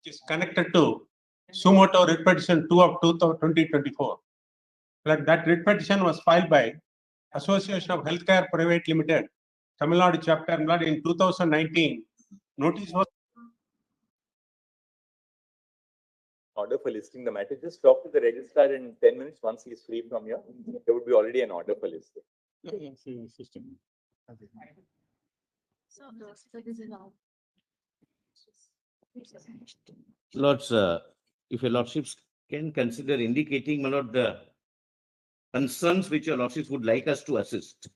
which is connected to Sumoto writ petition 2 of 2024. Like that writ petition was filed by Association of Healthcare Private Limited, Tamil Nadu chapter in 2019. Notice was order for listing the matter. Just talk to the registrar in 10 minutes. Once he is free from here, there would be already an order for listing. Lords, if your lordships can consider indicating, my lord, the concerns which your lordships would like us to assist.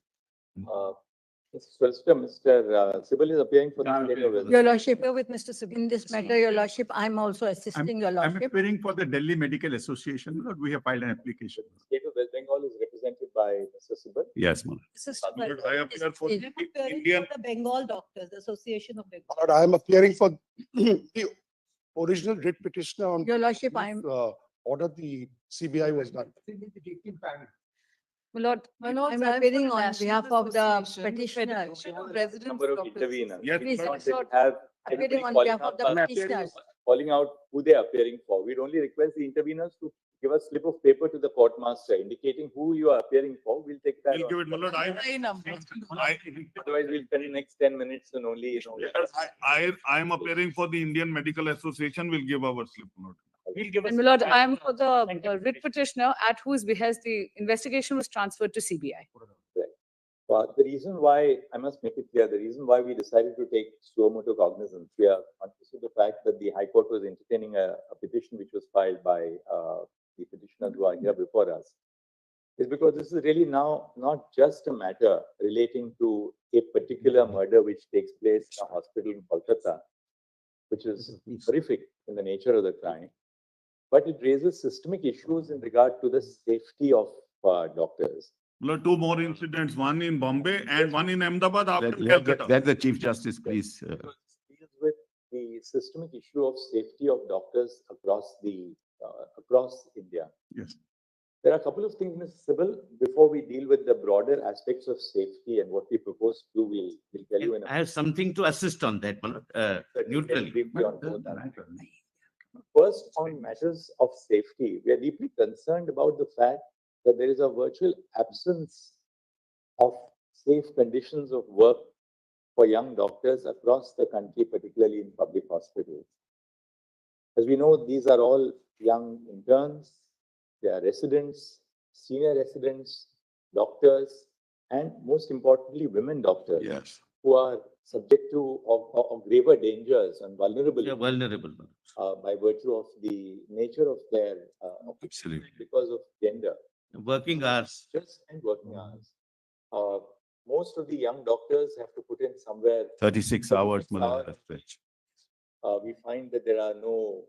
Mr. Solicitor, Mr. Sybil is appearing for the state of West. Your Lordship, with Mr. Subin, in this matter, Your Lordship, I'm also assisting Your I'm Lordship. appearing for the Delhi Medical Association. Lord, we have filed an application. State of West Bengal is represented by Mr. Sybil. Yes, ma'am. Lord, I appear for I'm the appearing Indian. for the Bengal Doctors, Association of Bengal. Lord, I am appearing for the original writ petitioner on Your Lordship, I'm, order the CBI was done. my Lord, I'm appearing on behalf of the petitioner. Number of interveners. Yes, Please, Lord. They have appearing on calling behalf of out the us- petitioners. calling out who they are appearing for. We'd only request the interveners to give a slip of paper to the court master indicating who you are appearing for. We'll take that. We'll on. give it, my lord. Otherwise, we'll spend the next 10 minutes and only, I am appearing for the Indian Medical Association. We'll give our slip, Lord. And my lord, I am for the writ petitioner at whose behest the investigation was transferred to CBI. But the reason why, I must make it clear, the reason why we decided to take suo motu cognizance, we are conscious of the fact that the High Court was entertaining a petition which was filed by the petitioners who are here before us, is because this is really now not just a matter relating to a particular murder which takes place in a hospital in Kolkata, which is horrific in the nature of the crime, but it raises systemic issues in regard to the safety of doctors. Lord, two more incidents, one in Bombay and one in Ahmedabad after Calcutta. Let the Chief Justice, please. Because it deals with the systemic issue of safety of doctors across India. Yes. There are a couple of things, Ms. Sybil, before we deal with the broader aspects of safety and what we propose to do, we'll tell you in a I have something to assist on that, my lord, neutrally. briefly on both that. First, on matters of safety, we are deeply concerned about the fact that there is a virtual absence of safe conditions of work for young doctors across the country, particularly in public hospitals. As we know, these are all young interns, they are residents, senior residents, doctors, and most importantly, women doctors Yes. who are subject to of graver dangers and vulnerability Yeah, vulnerable. by virtue of the nature of their Absolutely. because of gender. Working hours. Just and working hours. Most of the young doctors have to put in somewhere. 36 hours, my lord. We find that there are no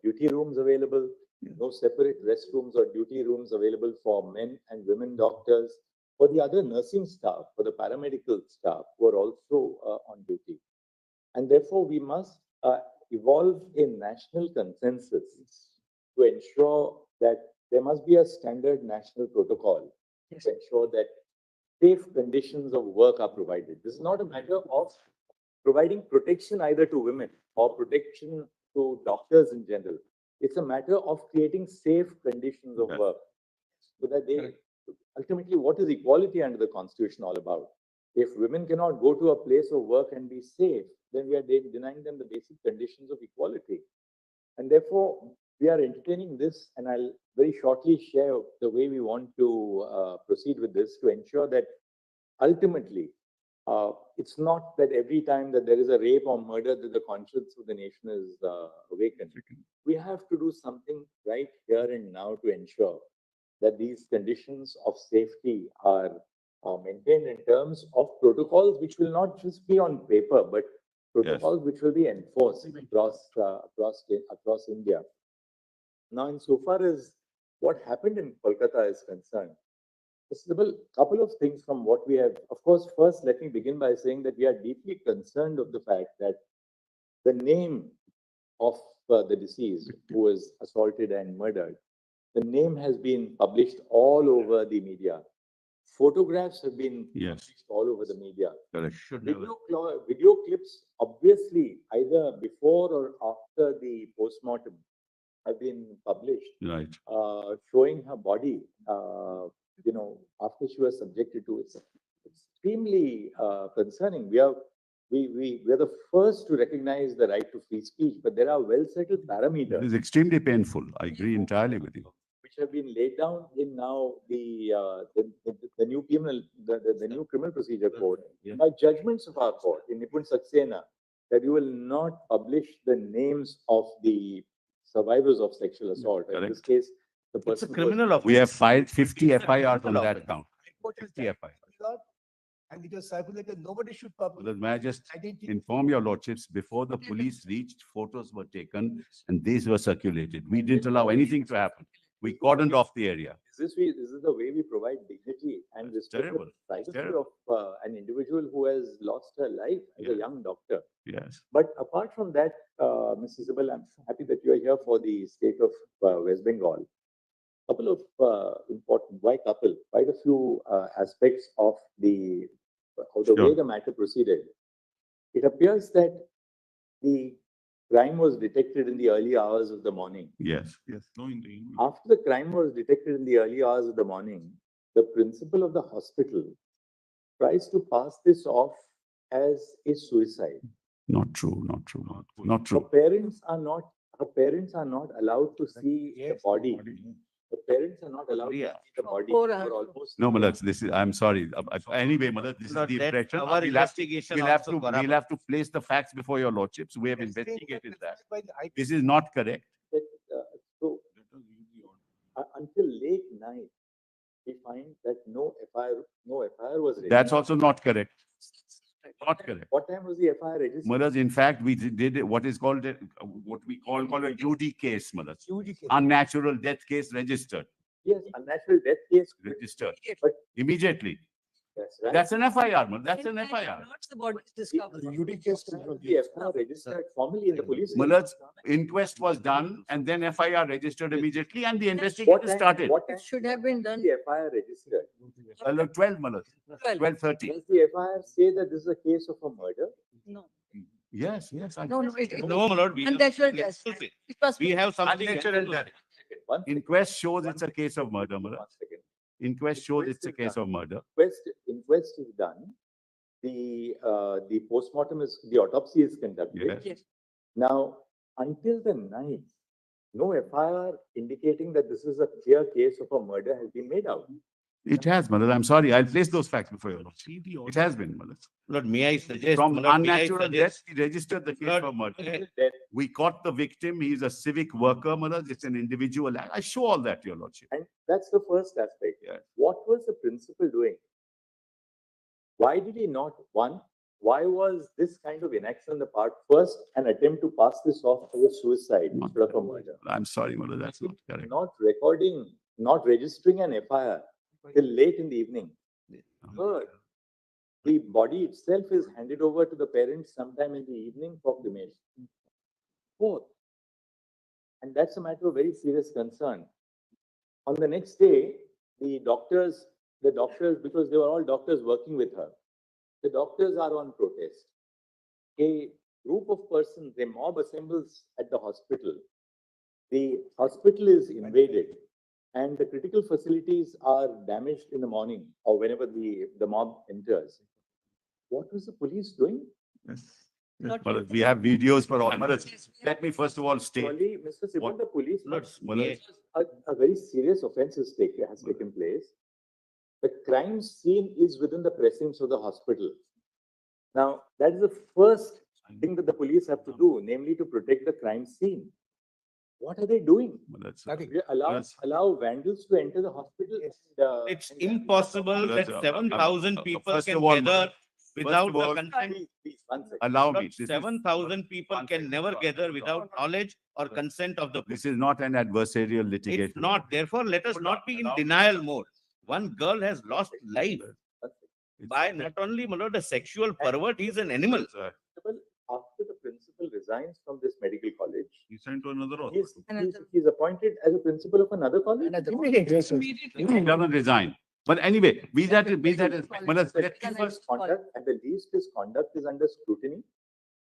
duty rooms available, no separate restrooms or duty rooms available for men and women doctors, for the other nursing staff, for the paramedical staff who are also on duty. And therefore, we must evolve a national consensus to ensure that there must be a standard national protocol to ensure that safe conditions of work are provided. This is not a matter of providing protection either to women or protection to doctors in general. It's a matter of creating safe conditions of work so that they ultimately, what is equality under the Constitution all about? If women cannot go to a place of work and be safe, then we are denying them the basic conditions of equality. And therefore, we are entertaining this, and I'll very shortly share the way we want to proceed with this to ensure that ultimately, it's not that every time that there is a rape or murder that the conscience of the nation is awakened. We have to do something right here and now to ensure that these conditions of safety are maintained in terms of protocols which will not just be on paper, but protocols which will be enforced across India. Now, insofar as what happened in Kolkata is concerned, a couple of things from what we have. Of course, first, let me begin by saying that we are deeply concerned of the fact that the name of the deceased who was assaulted and murdered, the name has been published all over the media photographs have been Yes. published all over the media. Correct. Should never. Video clips, obviously, either before or after the postmortem, have been published, Right. showing her body, after she was subjected to it. Extremely concerning. We are the first to recognize the right to free speech, but there are well-settled It parameters is extremely painful. I agree entirely with you. which have been laid down in now the new criminal procedure code Yeah. by judgments of our court in Nipun Saxena, that you will not publish the names of the survivors of sexual assault. In this Correct. case, the It's a person was- criminal offense. We have filed 50 It's a FIRs on criminal that offense. count. 50 FIRs. And it was circulated, nobody should publish. May I just Identity. inform your lordships, before the police reached, photos were taken and these were circulated. We didn't allow anything to happen. We cordoned off the area. This is the way we provide dignity and That's respect terrible. the privacy terrible. of an individual who has lost her life as a Yeah. young doctor. Yes. But apart from that, Ms. Isabel, I'm happy that you are here for the state of West Bengal. Couple of quite a few aspects of the way Sure. the matter proceeded. It appears that the crime was detected in the early hours of the morning. Yes. Yes. No, in the. After the crime was detected in the early hours of the morning, the principal of the hospital tries to pass this off as a suicide. Not true, not true, not Her true. parents are not allowed to see the body. The parents are not allowed to Yeah. see the body Four for hours. almost. No, Malak, this is, I'm sorry. Anyway, Malak, this is Lord, the that's impression. our We'll have to- investigation We'll have also to, corrupt. we'll have to place the facts before your lordships. We have investigated that. This is not correct. That, so until late night, we find that no FIR was registered. That's also not correct. Not correct. What time was the FIR registered? Malak, in fact, we did what is called, what we call a UD case, Malak. UG case. Unnatural death case registered, Yes, unnatural death case. registered But immediately. that's right. That's an FIR, Malak. That's an FIR. Not the body is discovered. The UD case. The FIR registered formally in the police. Malak, inquest was done and then FIR registered immediately and the What investigation time- started. What time It should have been done. the FIR registered? 12, Malak, 12. 12:30. Does the FIR say that this is a case of a murder? No, Yes, yes. I- no, it. No, my lord. we have Unnatural something death. else to say. It was. We have something. Unnatural else to death. say. One second, Inquest shows it's a case of murder, Malak. one second. Inquest shows it's a case of murder. Inquest is done. The postmortem the autopsy is conducted. Yes. Yes. Now, until the night, no FIR indicating that this is a clear case of a murder has been made out. It has, Malak. I'm sorry. I'll place those facts before you. It has been, Malak. Lord, may I suggest? From my lord, may I unnatural death, suggest- we registered the case Lord, for murder. That- We caught the victim. He's a civic worker, Malak. It's an individual act. I show all that, your lordship. And that's the first aspect. Yes. What was the principal doing? Why did he not, why was this kind of inaction on the part first an attempt to pass this off as a suicide Not instead of a murder? I'm sorry, Malak. That's not correct. Not registering an FIR till late in the evening. Third, the body itself is handed over to the parents sometime in the evening for cremation. Fourth, and that's a matter of very serious concern. On the next day, the doctors, because they were all doctors working with her, the doctors are on protest. A group of persons, a mob assembles at the hospital. The hospital is invaded and the critical facilities are damaged in the morning or whenever the mob enters. What was the police doing? Yes. Not Malak, yet. we have videos for all. Malak, let me first of all state. Surely, Mr. Sibal, What- the police, Lord, Malak, a very serious offense has taken place. The crime scene is within the precincts of the hospital. Now, that is the first thing that the police have to do, namely to protect the crime scene. What are they doing? Malak, Nothing. They allow vandals to enter the hospital. It's impossible that Let's, 7,000 people first can of all, gather without of all, the consent. Please, one second. allow me. Lord, This is- 7,000 people One can second. never gather without knowledge or consent of the. This is not an adversarial It's litigation. not, therefore, let us not be in denial mode. One girl has lost life by not only, my lord, a sexual pervert, he's an animal. After the principal resigns from this medical college, He sent to another he's, hospital. he's appointed as a principal of another college. Yes, sir. He doesn't resign. But anyway, be that as, Manas, The let me first. conduct, at the least, his conduct is under scrutiny,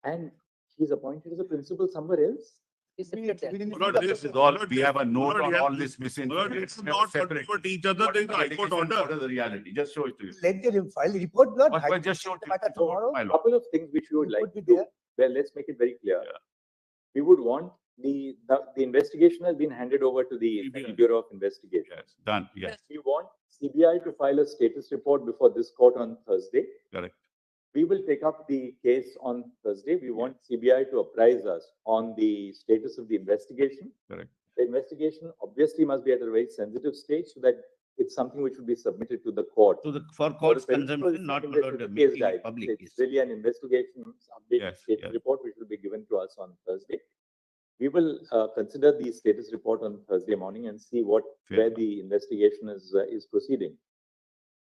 and he's appointed as a principal somewhere else. Malad, This is all, we have a note Malad, on yeah. all this Malad, misinformation. it's not contradict each other, there is a high court What order. is the reality? Just show it to you. Let them file the report, not. Well, just show it to you. Matter tomorrow. My lord. Couple of things which we would It like could to be do. Well, let's make it very clear. Yeah. We would want the investigation has been handed over to the CBI. Bureau of Investigation. Yes, done, yes, We want CBI to file a status report before this court on Thursday. correct. We will take up the case on Thursday. We want CBI to apprise us on the status of the investigation. Correct. The investigation obviously must be at a very sensitive stage so that it's something which will be submitted to the court. To the, for For court's the principal, consumption, not something that allowed is to the case make diary. public. It's really an investigation update Yes, status yes. report which will be given to us on Thursday. We will consider the status report on Thursday morning and see Fair where enough. the investigation is proceeding.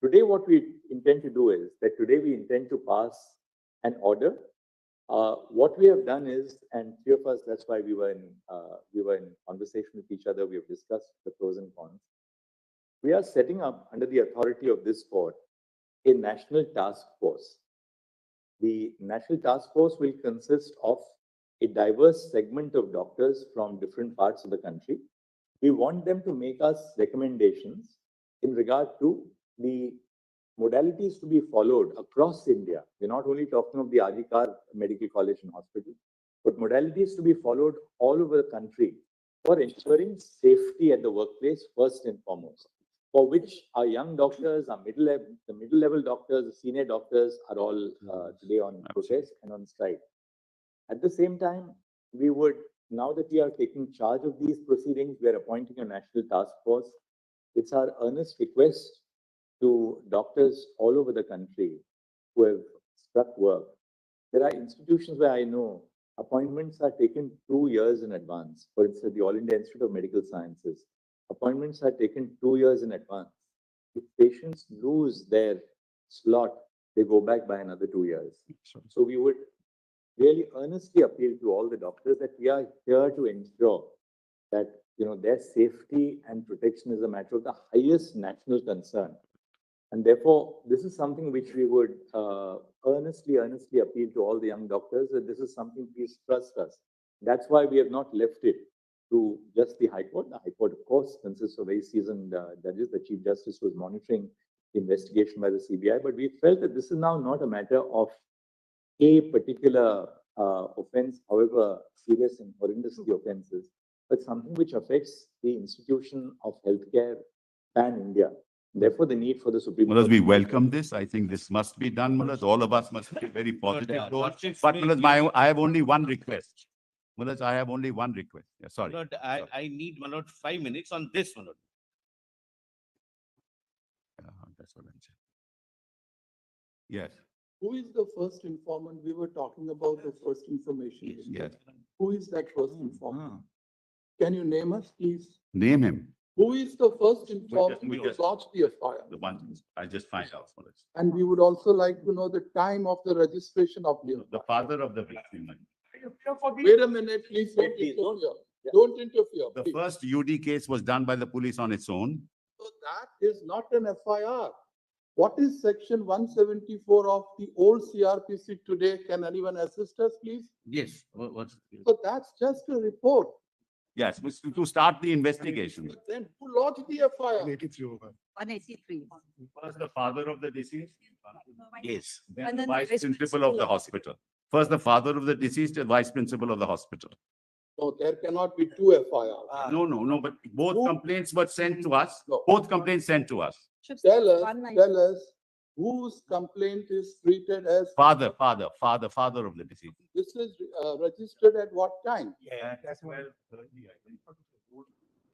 Today, what we intend to do is that today we intend to pass an order. What we have done is, and three of us, that's why we were in conversation with each other. We have discussed the pros and cons. We are setting up, under the authority of this court, a national task force. The national task force will consist of a diverse segment of doctors from different parts of the country. We want them to make us recommendations in regard to the modalities to be followed across India. We're not only talking of the Adhikar Medical College and Hospital, but modalities to be followed all over the country for ensuring safety at the workplace first and foremost, for which our young doctors, the middle-level doctors, the senior doctors are all today on protest and on strike. At the same time, we would, now that we are taking charge of these proceedings, we are appointing a national task force. It's our earnest request to doctors all over the country who have struck work. There are institutions where I know appointments are taken 2 years in advance. For instance, the All India Institute of Medical Sciences. Appointments are taken 2 years in advance. If patients lose their slot, they go back by another 2 years. So we would really earnestly appeal to all the doctors that we are here to ensure that their safety and protection is a matter of the highest national concern. And therefore, this is something which we would earnestly appeal to all the young doctors that this is something, please trust us. That's why we have not left it to just the High Court. The High Court, of course, consists of very seasoned judges. The Chief Justice was monitoring the investigation by the CBI, but we felt that this is now not a matter of a particular offense, however serious and horrendous the offense is, but something which affects the institution of healthcare pan-India. Therefore, the need for the Supreme Manas, Court. we welcome this. I think this must be done, Manas. All of us must be very positive. But Manas, I have only one request. Manas, I have only one request. Yeah, sorry. Malad, I need, Malad, 5 minutes on this, Malad. That's what I'm saying. Yes, Who is the first informant? We were talking about the first information. yes. Who is that first informant? Can you name us, please? Name him. Who is the first informant we who just- lodged the FIR? The one, I just find out. Manas. And we would also like to know the time of the registration of the. The father of the victim. Wait a minute, please don't Please don't- interfere. Yeah. Don't interfere. The please. first UD case was done by the police on its own. So that is not an FIR. What is section 174 of the old CRPC today? Can anyone assist us, please? Yes, what's? So that's just a report. Yes, to start the investigation. Then who lodged the FIR? 183. First, the father of the deceased. Yes. Then And the then the vice vice principal of the hospital. First, the father of the deceased and vice principal of the hospital. No, there cannot be two FIRs. No, but both Who- complaints were sent to us. No. Both complaints sent to us. Tell us whose complaint is treated as, Father of the deceased. this is registered at what time? Yeah, that's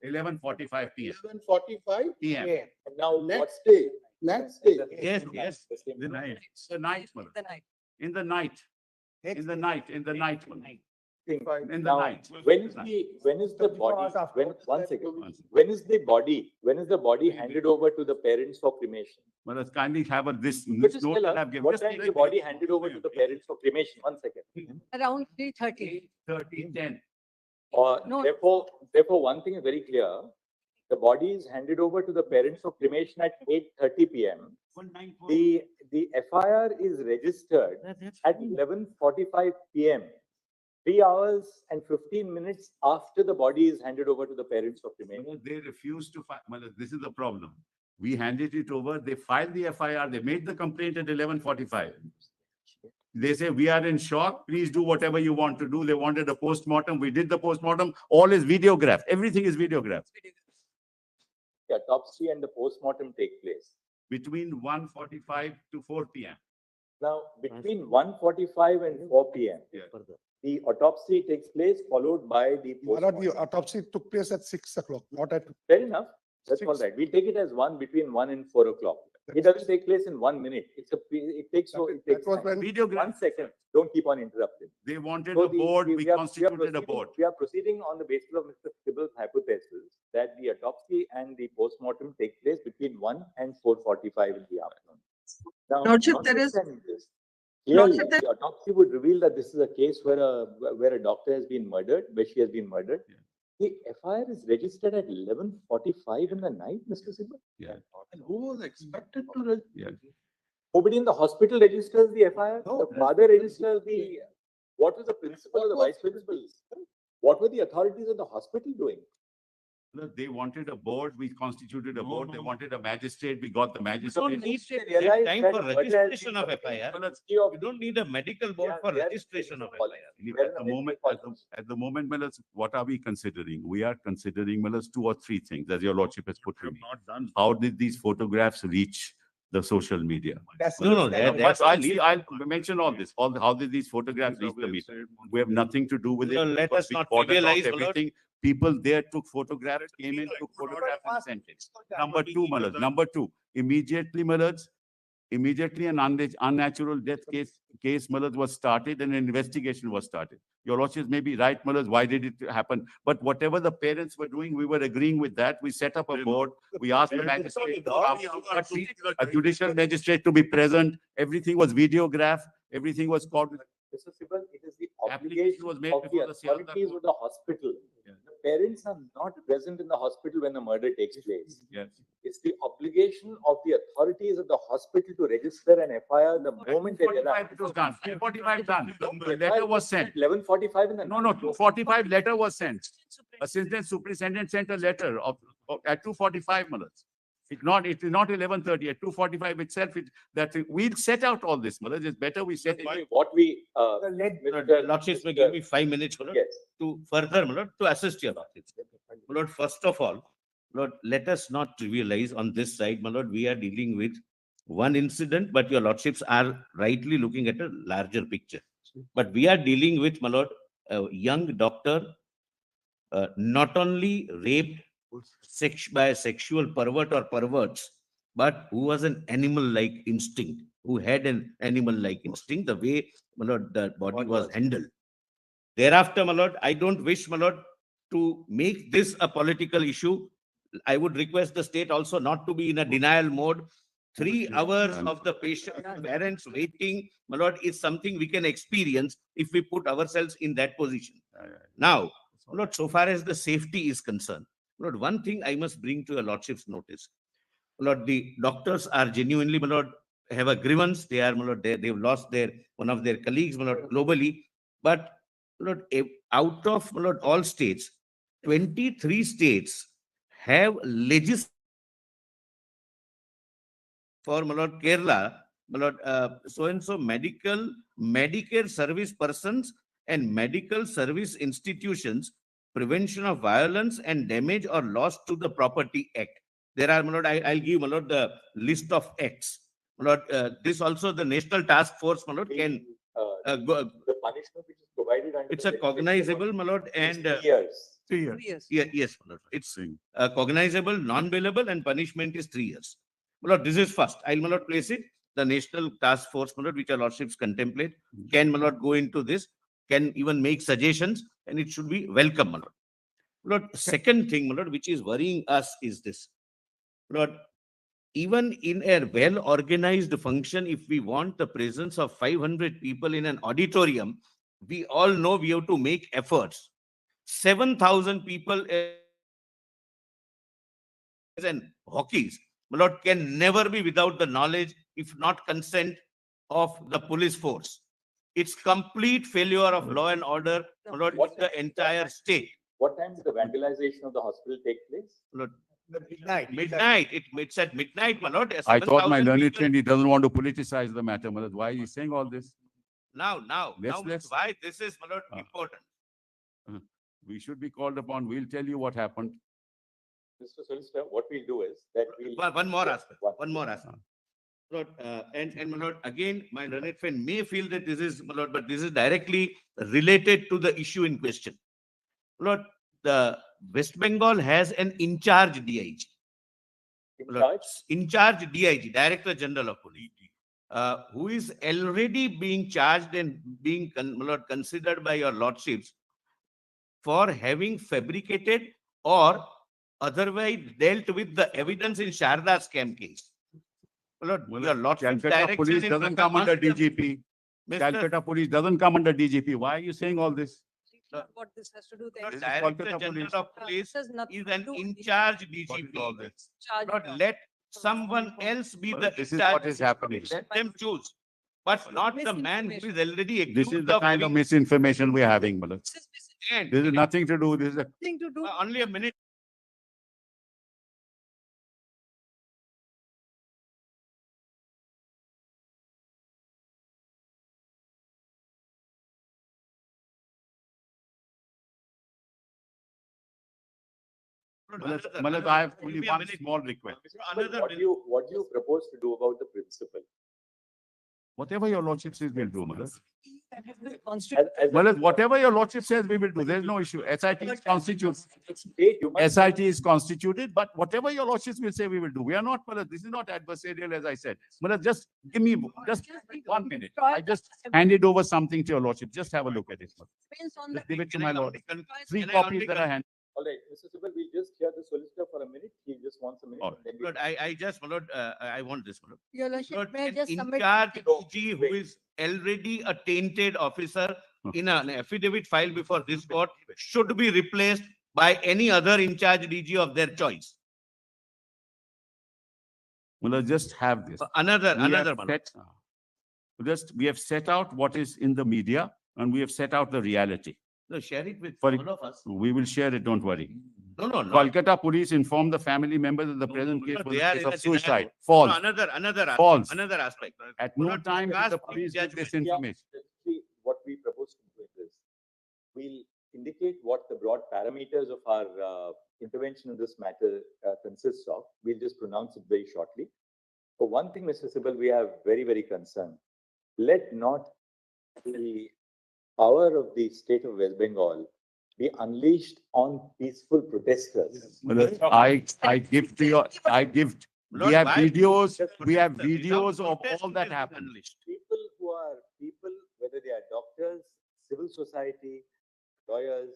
11:45 PM. 11:45? PM. Now, Next day, next day. Yes, yes. The night. The night, Manas. The night. In the night. In the night, Manas. In the Now, night. when is the body, one second, when is the body handed over to the parents for cremation? Manas, kindly have this Could just note tell that us, I've given. what Just time take is the body handed over to the parents for cremation? One second. Around 3:30. 13:10. Or No. therefore, one thing is very clear. The body is handed over to the parents for cremation at 8:30 p.m. The FIR is registered at 11:45 p.m. 3 hours and 15 minutes after the body is handed over to the parents for cremation. They refused to file. This is the problem. We handed it over. They filed the FIR. They made the complaint at 11:45. They say, we are in shock. Please do whatever you want to do. They wanted a postmortem. We did the postmortem. All is videographed. Everything is videographed. The autopsy and the postmortem take place. Between 1:45 to 4 p.m. Now, between 1:45 and 4 p.m., the autopsy takes place, followed by the My lord, the postmortem. autopsy took place at 6 o'clock, not at. Fair enough. That's all Six. right. We take it as between 1 and 4 o'clock. It doesn't take place in 1 minute. It takes That was time. when. Videograph. 1 second. Don't keep on interrupting. They wanted So a board. We are constituted a proceeding- board. We are proceeding on the basis of Mr. Sibal's hypothesis that the autopsy and the postmortem take place between 1 and 4:45 in the afternoon. Now, Lordship, there is- notwithstanding this, clearly, Lordship, there- the autopsy would reveal that this is a case where a doctor has been murdered, where she has been murdered. The FIR is registered at 11:45 in the night, Mr. Sibal. Yeah. And who was expected to Yeah. Nobody in the hospital registers the FIR. No, The father registers the, what was the principal or the vice principal? What were the authorities of the hospital doing? They wanted a board. We constituted a board. They wanted a magistrate. We got the You don't magistrate. need They that realized time that for murder has registration been of committed. FIR. Well, You don't need a medical board for They are- registration of Well, FIR. At the moment, Melas, what are we considering? We are considering, Melas, 2 or 3 things, as your lordship has put to me. Not done. How did these photographs reach the social media? No, But I'll mention all this. How did these photographs reach the media? We have nothing to do with it. No, let because us we not cordoned off trivialize, my lord. everything. People there took photographs, came in, took photographs and sent it. Number 2, Melas. Number 2, immediately, Melas, immediately an unnatural death case, Melas, was started and an investigation was started. Your lordship may be right, Melas, why did it happen? But whatever the parents were doing, we were agreeing with that. We set up a board. We asked the magistrate to come, a judicial magistrate to be present. Everything was videographed. Everything was called. Mr. Sibal, it is the Application obligation was made of the before the Sialta authorities court. of the hospital. Yeah. The parents are not present in the hospital when the murder takes place. Yes. It's the obligation of the authorities of the hospital to register an FIR the moment they 2:45 it was done. 2:45 done. The letter was sent. 11:45 in the No, 2:45 letter was sent. Assistant superintendent sent a letter at 2:45 minutes. It's not 11:30, at 2:45 itself, we'll set out all this, Malaj. It's better we set it. What we, Lordships may give me 5 minutes, my lord, yes, to further, my lord, to assist your lordships. My lord, first of all, Lord, let us not trivialize on this side, my lord, we are dealing with one incident, but your lordships are rightly looking at a larger picture. But we are dealing with, my lord, a young doctor, not only raped by a sexual pervert or perverts, but who was an animal-like instinct, who had an animal-like instinct, the way, my lord, the body was handled. Thereafter, my lord, I don't wish, my lord, to make this a political issue. I would request the state also not to be in a denial mode. 3 hours of the patient, parents waiting, my lord, is something we can experience if we put ourselves in that position. Now, my lord, so far as the safety is concerned, my lord, one thing I must bring to your lordship's notice. My lord, the doctors are genuinely, my lord, have a grievance. They are, my lord, they've lost one of their colleagues, my lord, globally. But, my lord, out of, my lord, all states, 23 states have legislated for, my lord, Kerala, my lord, so-and-so Medicare service persons and medical service institutions, Prevention of Violence and Damage or Loss to the Property Act. There are, my lord, I'll give, my lord, the list of acts. My lord, this also the National Task Force, my lord, can go. the punishment which is provided under. It's a cognizable, my lord, and 3 years. 3 years. yes, my lord. It's cognizable, non-bailable, and punishment is 3 years. My lord, this is first. I'll, my lord, place it. The National Task Force, my lord, which our lordships contemplate, can, my lord, go into this, can even make suggestions, and it should be welcome, my lord. My lord, second thing, my lord, which is worrying us is this. My lord, even in a well-organized function, if we want the presence of 500 people in an auditorium, we all know we have to make efforts. 7,000 people and hockeys, my lord, can never be without the knowledge, if not consent, of the police force. It's complete failure of law and order, my lord, in the entire state. What time did the vandalization of the hospital take place? My lord, Midnight. it's at midnight, my lord. I thought my 7,000 learned people- friend, he doesn't want to politicize the matter, my lord. Why are you saying all this? Now, Let's- why this is, my lord, Ah. important. We should be called upon. We'll tell you what happened. Mr. Solicitor, what we'll do is that we'll. One more aspect, One- one more aspect. Lord, and my lord, again, my learned friend may feel that this is, my lord, but this is directly related to the issue in question. Lord, the West Bengal has an in-charge DIG. In Lord, charge? in-charge DIG, Director General of Police, who is already being charged and being my lord, considered by your lordships for having fabricated or otherwise dealt with the evidence in Sharda scam case. My lord, your lordship's Calcutta direction police in doesn't come under DGP. Mr. Calcutta police doesn't come under DGP. Why are you saying all this? What this has to do Lord, This is there. Director Kolkata General police. of Police This has nothing is to an do with in-charge What is all DGP. this? charge. Lord, let someone else be the This is in-charge. what is happening. Let them choose, but not the man who is already This is accused the of kind of having. misinformation we're having, my lord. This is And- This is nothing to do. This is a nothing to do. Only a minute. my lord, I have only Maybe a one minute. small request. Another What minute. do you propose to do about the principal? Whatever your lordship says, we'll do, my lord. As My lord, whatever your lordship says, we will do. There's no issue. SIT is constituted. state, you must. SIT is constituted, but whatever your lordships will say, we will do. We are not, my lord, this is not adversarial, as I said. My lord, just give me just 1 minute. I just handed over something to your lordship. Just have a look at it. my lord. Depends on the Just give it to Can my I lord. only con- 3 can I copies only that I con- hand. All right, Mr. Sibal, we'll just hear the solicitor for a minute. He just wants a minute. All and then we- Lord, I just, my lord, I want this, my lord. Your lordship, Lord, may I an just submit? in-charge No, DG who wait. is already a tainted officer in an affidavit filed before this court should be replaced by any other in-charge DG of their choice. My lord, just have this. Another, We have my lord. we have set out what is in the media and we have set out the reality. No, share it with For- all of us. We will share it, don't worry. No. Kolkata police informed the family members that the present case No, was they a are case in of a denial suicide. mode. False. No, another False. aspect, another aspect. At no Lord, time did Prakash, the police give judgment. this information. See, what we propose to do is, we'll indicate what the broad parameters of our intervention in this matter consists of. We'll just pronounce it very shortly. For one thing, Mr. Sibal, we are very, very concerned. Let not the power of the state of West Bengal be unleashed on peaceful protesters. I give to your, we Lord, have why- videos, we have Without videos of protest, all it that is happened. unleashed. People, whether they are doctors, civil society, lawyers,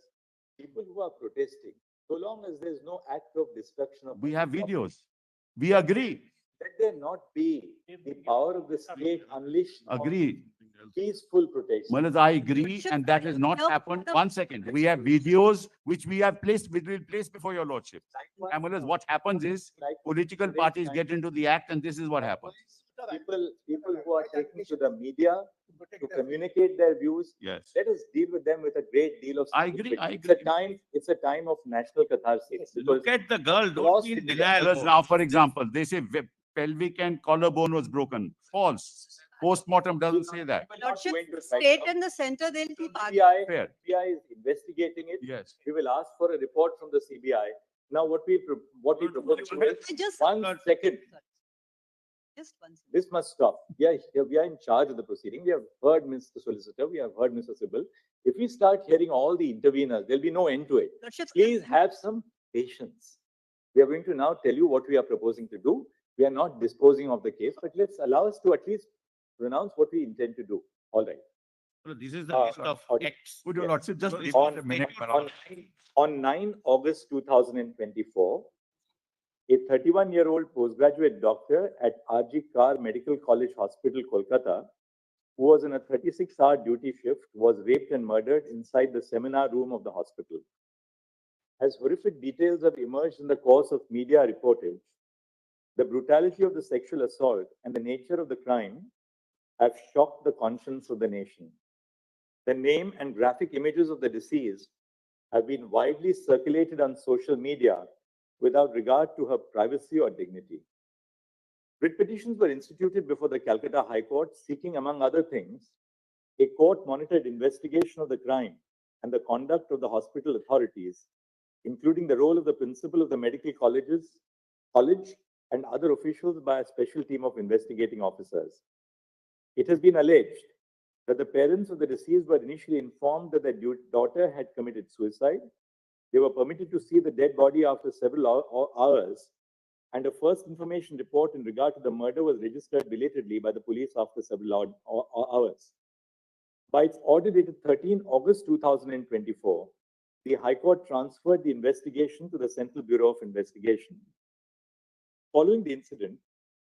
people who are protesting, so long as there's no act of destruction of. We have public property, videos. We agree, let there not be the power of the state unleashed. on agree. Peaceful protest. Manoj, I agree, and that has not happened. 1 second. We have videos which we have placed, we will place before your lordship. And Manoj, what happens is political parties get into the act and this is what happens. People who are taking to the media to communicate their views, Yes. let us deal with them with a great deal of. I agree, I sympathy. It's a time of national catharsis. Look at the girl, don't Lost be in in denial. Manoj, mode. now, for example, they say pelvic and collarbone was broken. False. Postmortem doesn't say that. Lordship, state and the center, they'll be CBI, Fair. CBI is investigating it. Yes. We will ask for a report from the CBI. Now, what we propose to is, Just 1 second, Just one second. this must stop. Yeah, we are in charge of the proceeding. We have heard Mr. Solicitor, we have heard Mr. Sibal. If we start hearing all the interveners, there'll be no end to it. Lordship, Please have some patience. We are going to now tell you what we are proposing to do. We are not disposing of the case, but let's allow us to at least pronounce what we intend to do. All right. No, this is the list of audio- acts. Would your lordship just This- On, this- this- on 9 August 2024, a 31-year-old postgraduate doctor at RG Kar Medical College Hospital, Kolkata, who was in a 36-hour duty shift, was raped and murdered inside the seminar room of the hospital. As horrific details have emerged in the course of media reportage, the brutality of the sexual assault and the nature of the crime have shocked the conscience of the nation. The name and graphic images of the deceased have been widely circulated on social media without regard to her privacy or dignity. Writ petitions were instituted before the Calcutta High Court seeking, among other things, a court-monitored investigation of the crime and the conduct of the hospital authorities, including the role of the principal of the medical college and other officials by a special team of investigating officers. It has been alleged that the parents of the deceased were initially informed that their daughter had committed suicide. They were permitted to see the dead body after several hours, and a first information report in regard to the murder was registered belatedly by the police after several hours. By its order dated 13 August 2024, the High Court transferred the investigation to the Central Bureau of Investigation. Following the incident,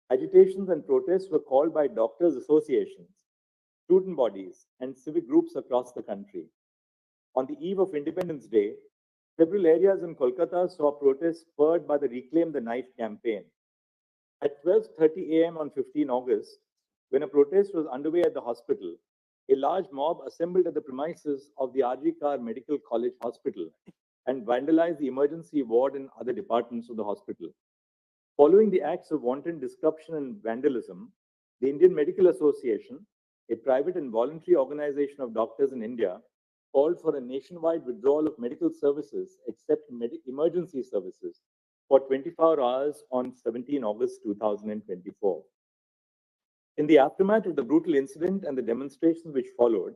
agitations and protests were called by doctors' associations, student bodies, and civic groups across the country. On the eve of Independence Day, several areas in Kolkata saw protests spurred by the Reclaim the Knife campaign. At 12:30 a.m. on 15 August, when a protest was underway at the hospital, a large mob assembled at the premises of the R.G. Kar Medical College Hospital and vandalized the emergency ward and other departments of the hospital. Following the acts of wanton disruption and vandalism, the Indian Medical Association, a private and voluntary organization of doctors in India, called for a nationwide withdrawal of medical services except emergency services for 24 hours on 17 August 2024. In the aftermath of the brutal incident and the demonstrations which followed,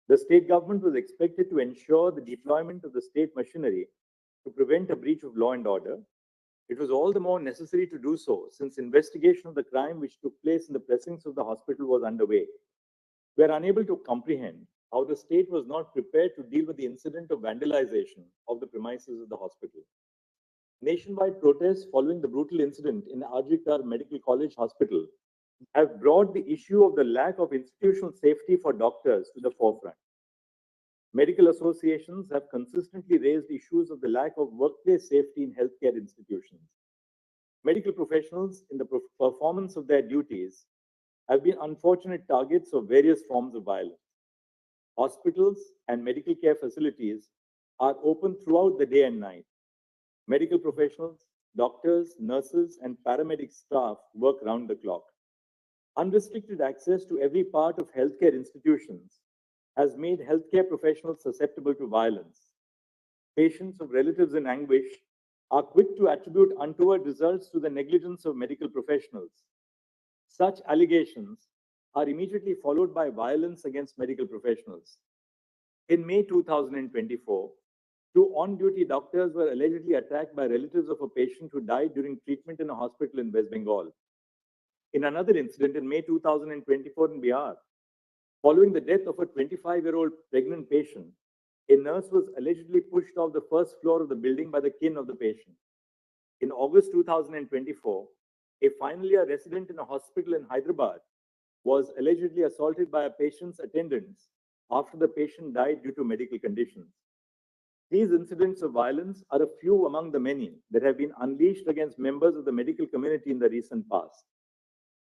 the state government was expected to ensure the deployment of the state machinery to prevent a breach of law and order. It was all the more necessary to do so since investigation of the crime which took place in the precincts of the hospital was underway. We are unable to comprehend how the state was not prepared to deal with the incident of vandalization of the premises of the hospital. Nationwide protests following the brutal incident in R.G. Kar Medical College Hospital have brought the issue of the lack of institutional safety for doctors to the forefront. Medical associations have consistently raised issues of the lack of workplace safety in healthcare institutions. Medical professionals, in the performance of their duties, have been unfortunate targets of various forms of violence. Hospitals and medical care facilities are open throughout the day and night. Medical professionals, doctors, nurses, and paramedic staff work round the clock. Unrestricted access to every part of healthcare institutions has made healthcare professionals susceptible to violence. Patients of relatives in anguish are quick to attribute untoward results to the negligence of medical professionals. Such allegations are immediately followed by violence against medical professionals. In May 2024, two on-duty doctors were allegedly attacked by relatives of a patient who died during treatment in a hospital in West Bengal. In another incident in May 2024 in Bihar, following the death of a 25-year-old pregnant patient, a nurse was allegedly pushed off the first floor of the building by the kin of the patient. In August 2024, a final year resident in a hospital in Hyderabad was allegedly assaulted by a patient's attendants after the patient died due to medical conditions. These incidents of violence are a few among the many that have been unleashed against members of the medical community in the recent past.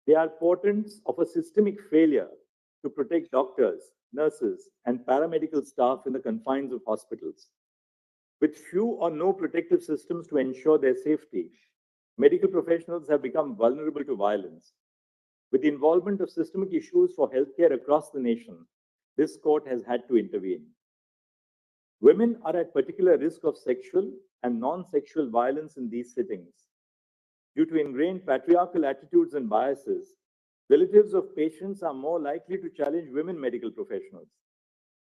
They are portents of a systemic failure to protect doctors, nurses, and paramedical staff in the confines of hospitals. With few or no protective systems to ensure their safety, medical professionals have become vulnerable to violence. With the involvement of systemic issues for healthcare across the nation, this court has had to intervene. Women are at particular risk of sexual and non-sexual violence in these settings. Due to ingrained patriarchal attitudes and biases, relatives of patients are more likely to challenge women medical professionals.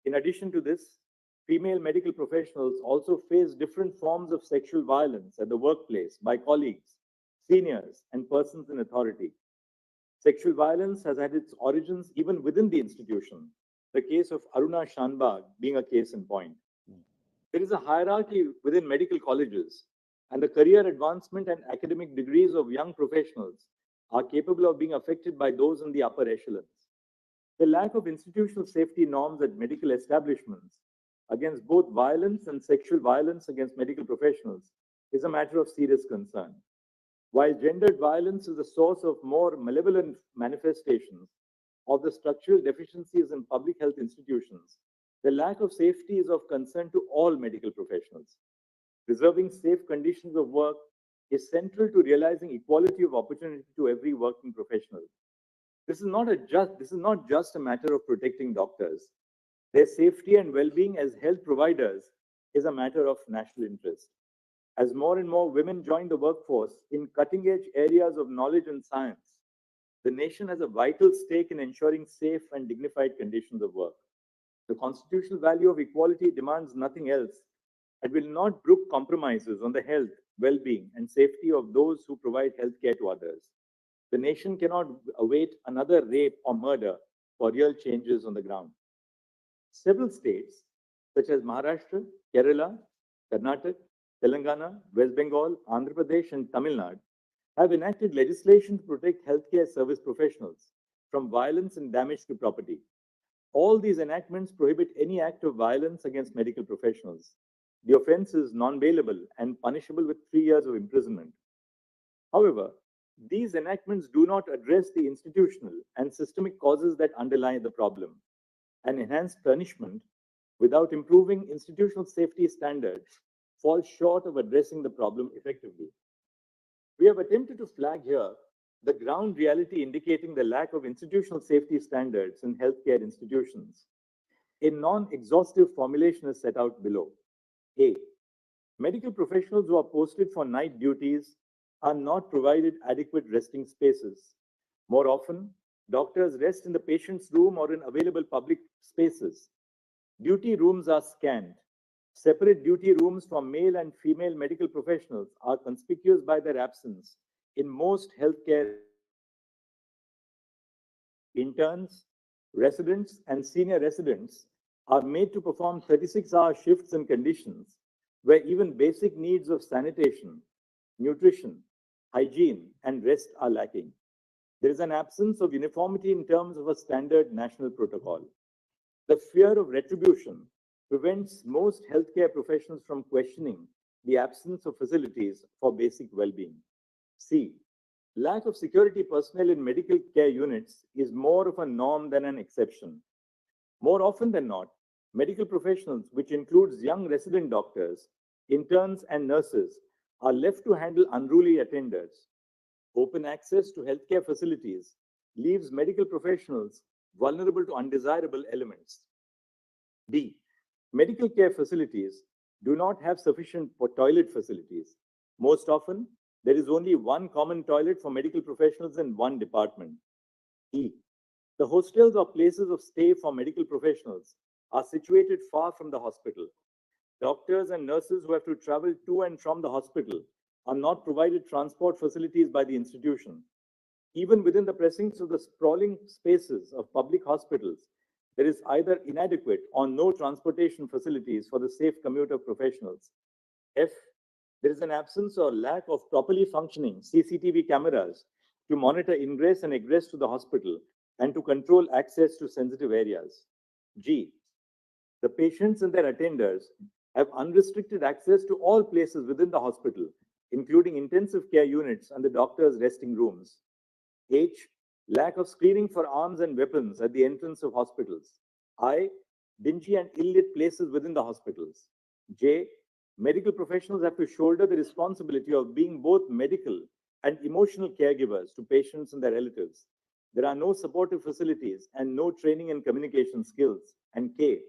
In addition to this, female medical professionals also face different forms of sexual violence at the workplace by colleagues, seniors, and persons in authority. Sexual violence has had its origins even within the institution, the case of Aruna Shanbag being a case in point. There is a hierarchy within medical colleges, and the career advancement and academic degrees of young professionals are capable of being affected by those in the upper echelons. The lack of institutional safety norms at medical establishments against both violence and sexual violence against medical professionals is a matter of serious concern. While gendered violence is the source of more malevolent manifestations of the structural deficiencies in public health institutions, the lack of safety is of concern to all medical professionals. Preserving safe conditions of work is central to realizing equality of opportunity to every working professional. This is not just a matter of protecting doctors. Their safety and well-being as health providers is a matter of national interest. As more and more women join the workforce in cutting-edge areas of knowledge and science, the nation has a vital stake in ensuring safe and dignified conditions of work. The constitutional value of equality demands nothing else and will not brook compromises on the health, well-being, and safety of those who provide healthcare to others. The nation cannot await another rape or murder for real changes on the ground. Several states, such as Maharashtra, Kerala, Karnataka, Telangana, West Bengal, Andhra Pradesh, and Tamil Nadu, have enacted legislation to protect healthcare service professionals from violence and damage to property. All these enactments prohibit any act of violence against medical professionals. The offense is non-bailable and punishable with 3 years of imprisonment. However, these enactments do not address the institutional and systemic causes that underlie the problem, and enhanced punishment without improving institutional safety standards falls short of addressing the problem effectively. We have attempted to flag here the ground reality indicating the lack of institutional safety standards in healthcare institutions. A non-exhaustive formulation is set out below. A. Medical professionals who are posted for night duties are not provided adequate resting spaces. More often, doctors rest in the patient's room or in available public spaces. Duty rooms are scant. Separate duty rooms for male and female medical professionals are conspicuous by their absence in most healthcare. Interns, residents, and senior residents are made to perform 36-hour shifts in conditions where even basic needs of sanitation, nutrition, hygiene, and rest are lacking. There is an absence of uniformity in terms of a standard national protocol. The fear of retribution prevents most healthcare professionals from questioning the absence of facilities for basic well-being. C. Lack of security personnel in medical care units is more of a norm than an exception. More often than not, medical professionals, which includes young resident doctors, interns, and nurses, are left to handle unruly attenders. Open access to healthcare facilities leaves medical professionals vulnerable to undesirable elements. D. Medical care facilities do not have sufficient toilet facilities. Most often, there is only one common toilet for medical professionals in one department. E. The hostels or places of stay for medical professionals are situated far from the hospital. Doctors and nurses who have to travel to and from the hospital are not provided transport facilities by the institution. Even within the precincts of the sprawling spaces of public hospitals, there is either inadequate or no transportation facilities for the safe commute of professionals. F. There is an absence or lack of properly functioning CCTV cameras to monitor ingress and egress to the hospital and to control access to sensitive areas. G. The patients and their attenders have unrestricted access to all places within the hospital, including intensive care units and the doctor's resting rooms. H. Lack of screening for arms and weapons at the entrance of hospitals. I. Dingy and ill-lit places within the hospitals. J. Medical professionals have to shoulder the responsibility of being both medical and emotional caregivers to patients and their relatives. There are no supportive facilities and no training and communication skills. And K.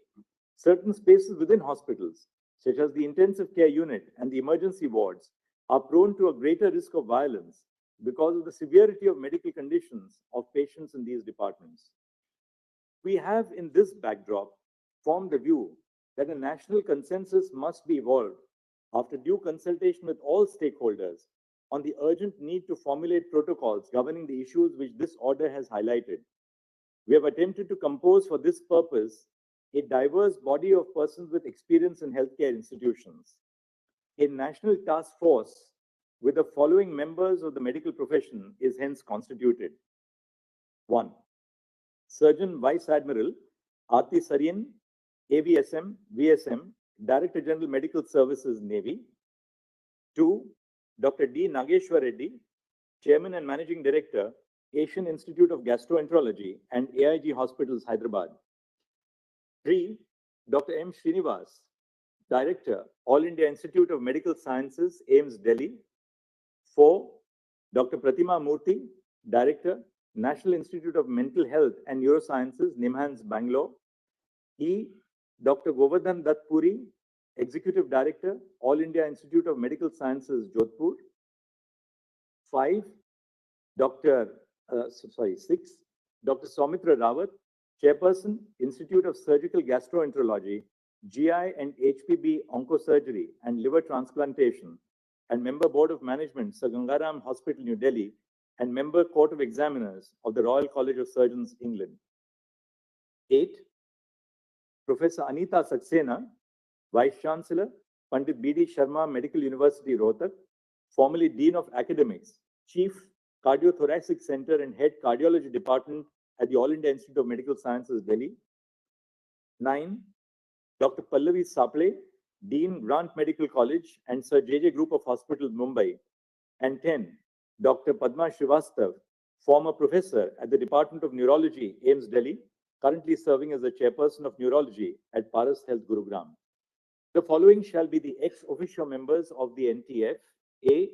Certain spaces within hospitals, such as the intensive care unit and the emergency wards, are prone to a greater risk of violence because of the severity of medical conditions of patients in these departments. We have, in this backdrop, formed the view that a national consensus must be evolved after due consultation with all stakeholders on the urgent need to formulate protocols governing the issues which this order has highlighted. We have attempted to compose for this purpose a diverse body of persons with experience in healthcare institutions. A national task force with the following members of the medical profession is hence constituted. 1. Surgeon Vice Admiral Aarti Saryan, AVSM, VSM, Director General Medical Services, Navy. 2, Dr. D. Nageshwar Reddy, Chairman and Managing Director, Asian Institute of Gastroenterology and AIG Hospitals, Hyderabad. 3, Dr. M. Srinivas, Director, All India Institute of Medical Sciences, AIIMS, Delhi. 4, Dr. Pratima Murthy, Director, National Institute of Mental Health and Neurosciences, NIMHANS, Bangalore. E, Dr. Govardhan Dutt Puri, Executive Director, All India Institute of Medical Sciences, Jodhpur. 5, 6, Dr. Soumitra Rawat, Chairperson, Institute of Surgical Gastroenterology, GI and HPB Oncosurgery and Liver Transplantation, and Member Board of Management, Sir Gangaram Hospital, New Delhi, and Member Court of Examiners of the Royal College of Surgeons, England. 8, Professor Anita Saxena, Vice Chancellor, Pandit B.D. Sharma Medical University, Rohtak, formerly Dean of Academics, Chief Cardiothoracic Center and Head Cardiology Department at the All India Institute of Medical Sciences, Delhi. 9, Dr. Pallavi Saple, Dean, Grant Medical College and Sir J.J. Group of Hospitals, Mumbai. And 10, Dr. Padma Srivastav, former professor at the Department of Neurology, AIIMS, Delhi, currently serving as the Chairperson of Neurology at Paras Health, Gurugram. The following shall be the ex officio members of the NTF. A,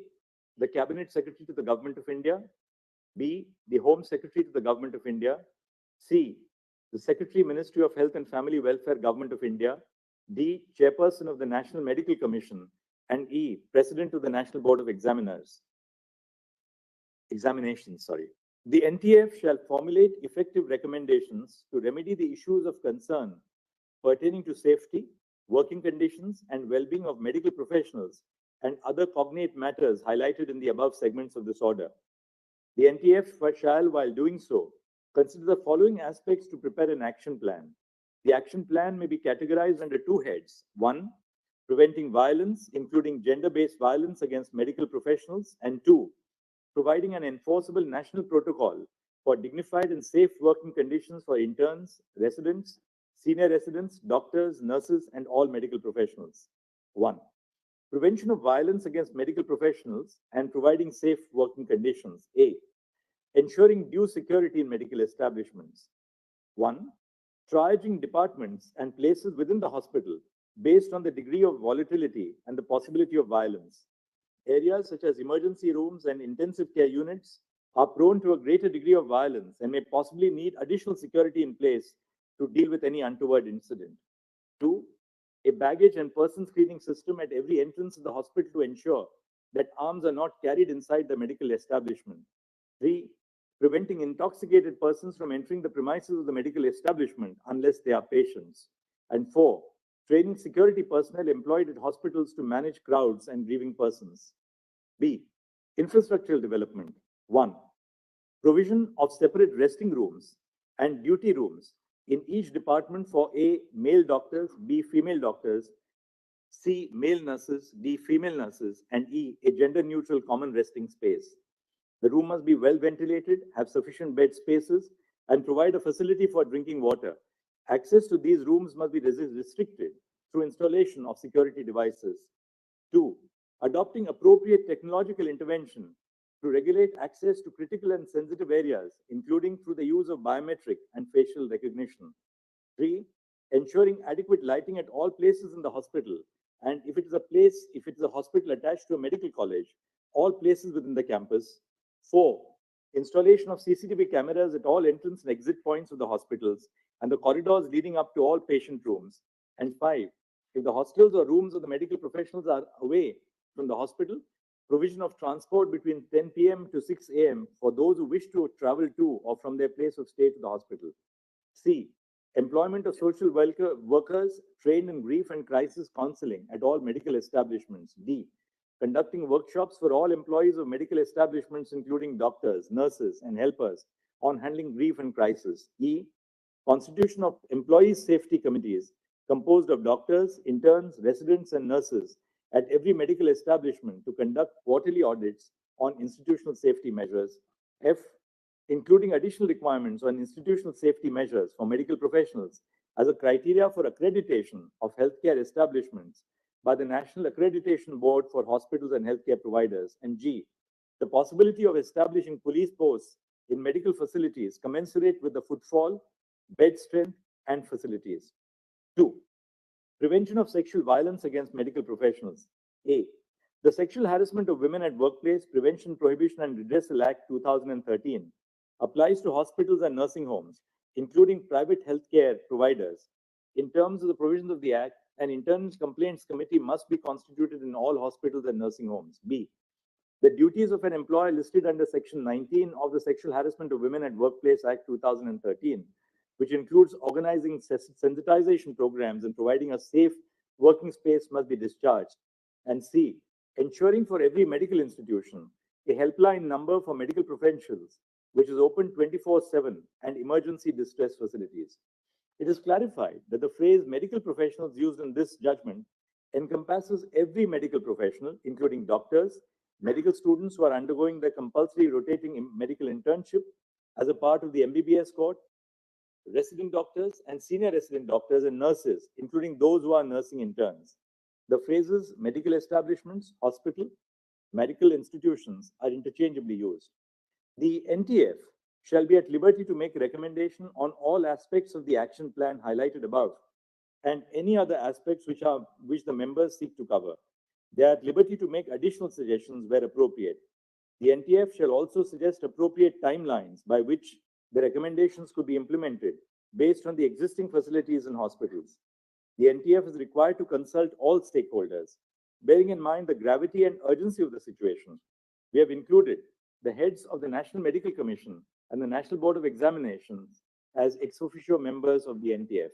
the Cabinet Secretary to the Government of India. B, the Home Secretary to the Government of India. C, the Secretary, Ministry of Health and Family Welfare, Government of India. D, Chairperson of the National Medical Commission. And E, President of the National Board of Examinations. The NTF shall formulate effective recommendations to remedy the issues of concern pertaining to safety, working conditions, and well-being of medical professionals and other cognate matters highlighted in the above segments of this order. The NTF shall, while doing so, consider the following aspects to prepare an action plan. The action plan may be categorized under 2 heads. 1, preventing violence, including gender-based violence against medical professionals. And 2, providing an enforceable national protocol for dignified and safe working conditions for interns, residents, senior residents, doctors, nurses, and all medical professionals. 1, prevention of violence against medical professionals and providing safe working conditions. A, ensuring due security in medical establishments. 1, triaging departments and places within the hospital based on the degree of volatility and the possibility of violence. Areas such as emergency rooms and intensive care units are prone to a greater degree of violence and may possibly need additional security in place to deal with any untoward incident. 2, a baggage and person screening system at every entrance of the hospital to ensure that arms are not carried inside the medical establishment. 3, preventing intoxicated persons from entering the premises of the medical establishment unless they are patients. And 4, training security personnel employed at hospitals to manage crowds and grieving persons. B, infrastructural development. 1, provision of separate resting rooms and duty rooms in each department for A, male doctors, B, female doctors, C, male nurses, D, female nurses, and E, a gender-neutral common resting space. The room must be well ventilated, have sufficient bed spaces, and provide a facility for drinking water. Access to these rooms must be restricted through installation of security devices. 2, adopting appropriate technological intervention to regulate access to critical and sensitive areas, including through the use of biometric and facial recognition. 3, ensuring adequate lighting at all places in the hospital, and if it is a hospital attached to a medical college, all places within the campus. 4, installation of CCTV cameras at all entrance and exit points of the hospitals and the corridors leading up to all patient rooms. And 5, if the hostels or rooms of the medical professionals are away from the hospital, provision of transport between 10 p.m. to 6 a.m. for those who wish to travel to or from their place of stay to the hospital. C, employment of social workers trained in grief and crisis counseling at all medical establishments. D, conducting workshops for all employees of medical establishments, including doctors, nurses, and helpers on handling grief and crisis. E, constitution of employee safety committees composed of doctors, interns, residents, and nurses at every medical establishment to conduct quarterly audits on institutional safety measures. F, including additional requirements on institutional safety measures for medical professionals as a criteria for accreditation of healthcare establishments by the National Accreditation Board for Hospitals and Healthcare Providers, and G, the possibility of establishing police posts in medical facilities commensurate with the footfall, bed strength, and facilities. 2. Prevention of sexual violence against medical professionals. A. The Sexual Harassment of Women at Workplace Prevention, Prohibition and Redressal Act 2013 applies to hospitals and nursing homes, including private healthcare providers. In terms of the provisions of the Act, an internal complaints committee must be constituted in all hospitals and nursing homes. B. The duties of an employer listed under Section 19 of the Sexual Harassment of Women at Workplace Act 2013, which includes organizing sensitization programs and providing a safe working space, must be discharged. And C, ensuring for every medical institution a helpline number for medical professionals, which is open 24/7, and emergency distress facilities. It is clarified that the phrase medical professionals used in this judgment encompasses every medical professional, including doctors, medical students who are undergoing their compulsory rotating medical internship as a part of the MBBS course, resident doctors and senior resident doctors, and nurses, including those who are nursing interns. The phrases medical establishments, hospital, medical institutions are interchangeably used. The NTF shall be at liberty to make recommendation on all aspects of the action plan highlighted above and any other aspects which the members seek to cover. They are at liberty to make additional suggestions where appropriate. The NTF shall also suggest appropriate timelines by which the recommendations could be implemented based on the existing facilities and hospitals. The NTF is required to consult all stakeholders. Bearing in mind the gravity and urgency of the situation, we have included the heads of the National Medical Commission and the National Board of Examinations as ex officio members of the NTF.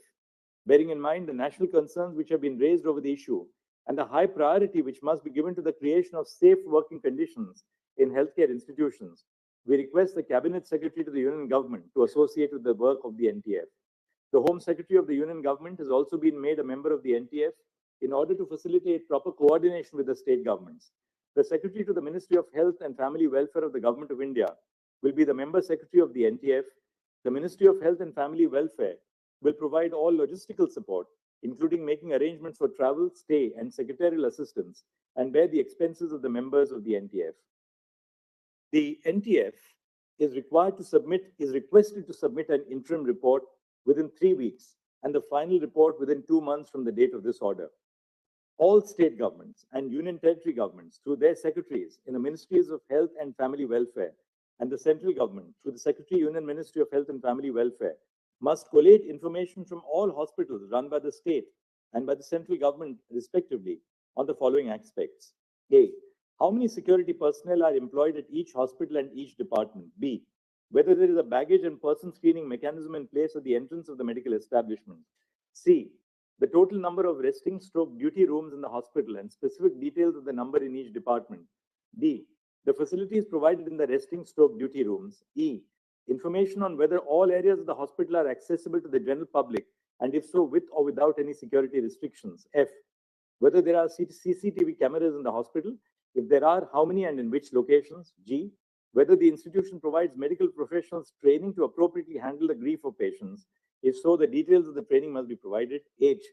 Bearing in mind the national concerns which have been raised over the issue and the high priority which must be given to the creation of safe working conditions in healthcare institutions, we request the Cabinet Secretary to the Union Government to associate with the work of the NTF. The Home Secretary of the Union Government has also been made a member of the NTF in order to facilitate proper coordination with the state governments. The Secretary to the Ministry of Health and Family Welfare of the Government of India will be the Member Secretary of the NTF. The Ministry of Health and Family Welfare will provide all logistical support, including making arrangements for travel, stay, and secretarial assistance, and bear the expenses of the members of the NTF. The NTF is requested to submit an interim report within 3 weeks and the final report within 2 months from the date of this order. All state governments and union territory governments, through their secretaries in the Ministries of Health and Family Welfare, and the central government, through the Secretary Union Ministry of Health and Family Welfare, must collate information from all hospitals run by the state and by the central government, respectively, on the following aspects. A, how many security personnel are employed at each hospital and each department? B, whether there is a baggage and person screening mechanism in place at the entrance of the medical establishment. C, the total number of resting/duty rooms in the hospital and specific details of the number in each department. D, the facilities provided in the resting/duty rooms. E, information on whether all areas of the hospital are accessible to the general public, and if so, with or without any security restrictions. F, whether there are CCTV cameras in the hospital. If there are, how many and in which locations? G, whether the institution provides medical professionals training to appropriately handle the grief of patients. If so, the details of the training must be provided. H,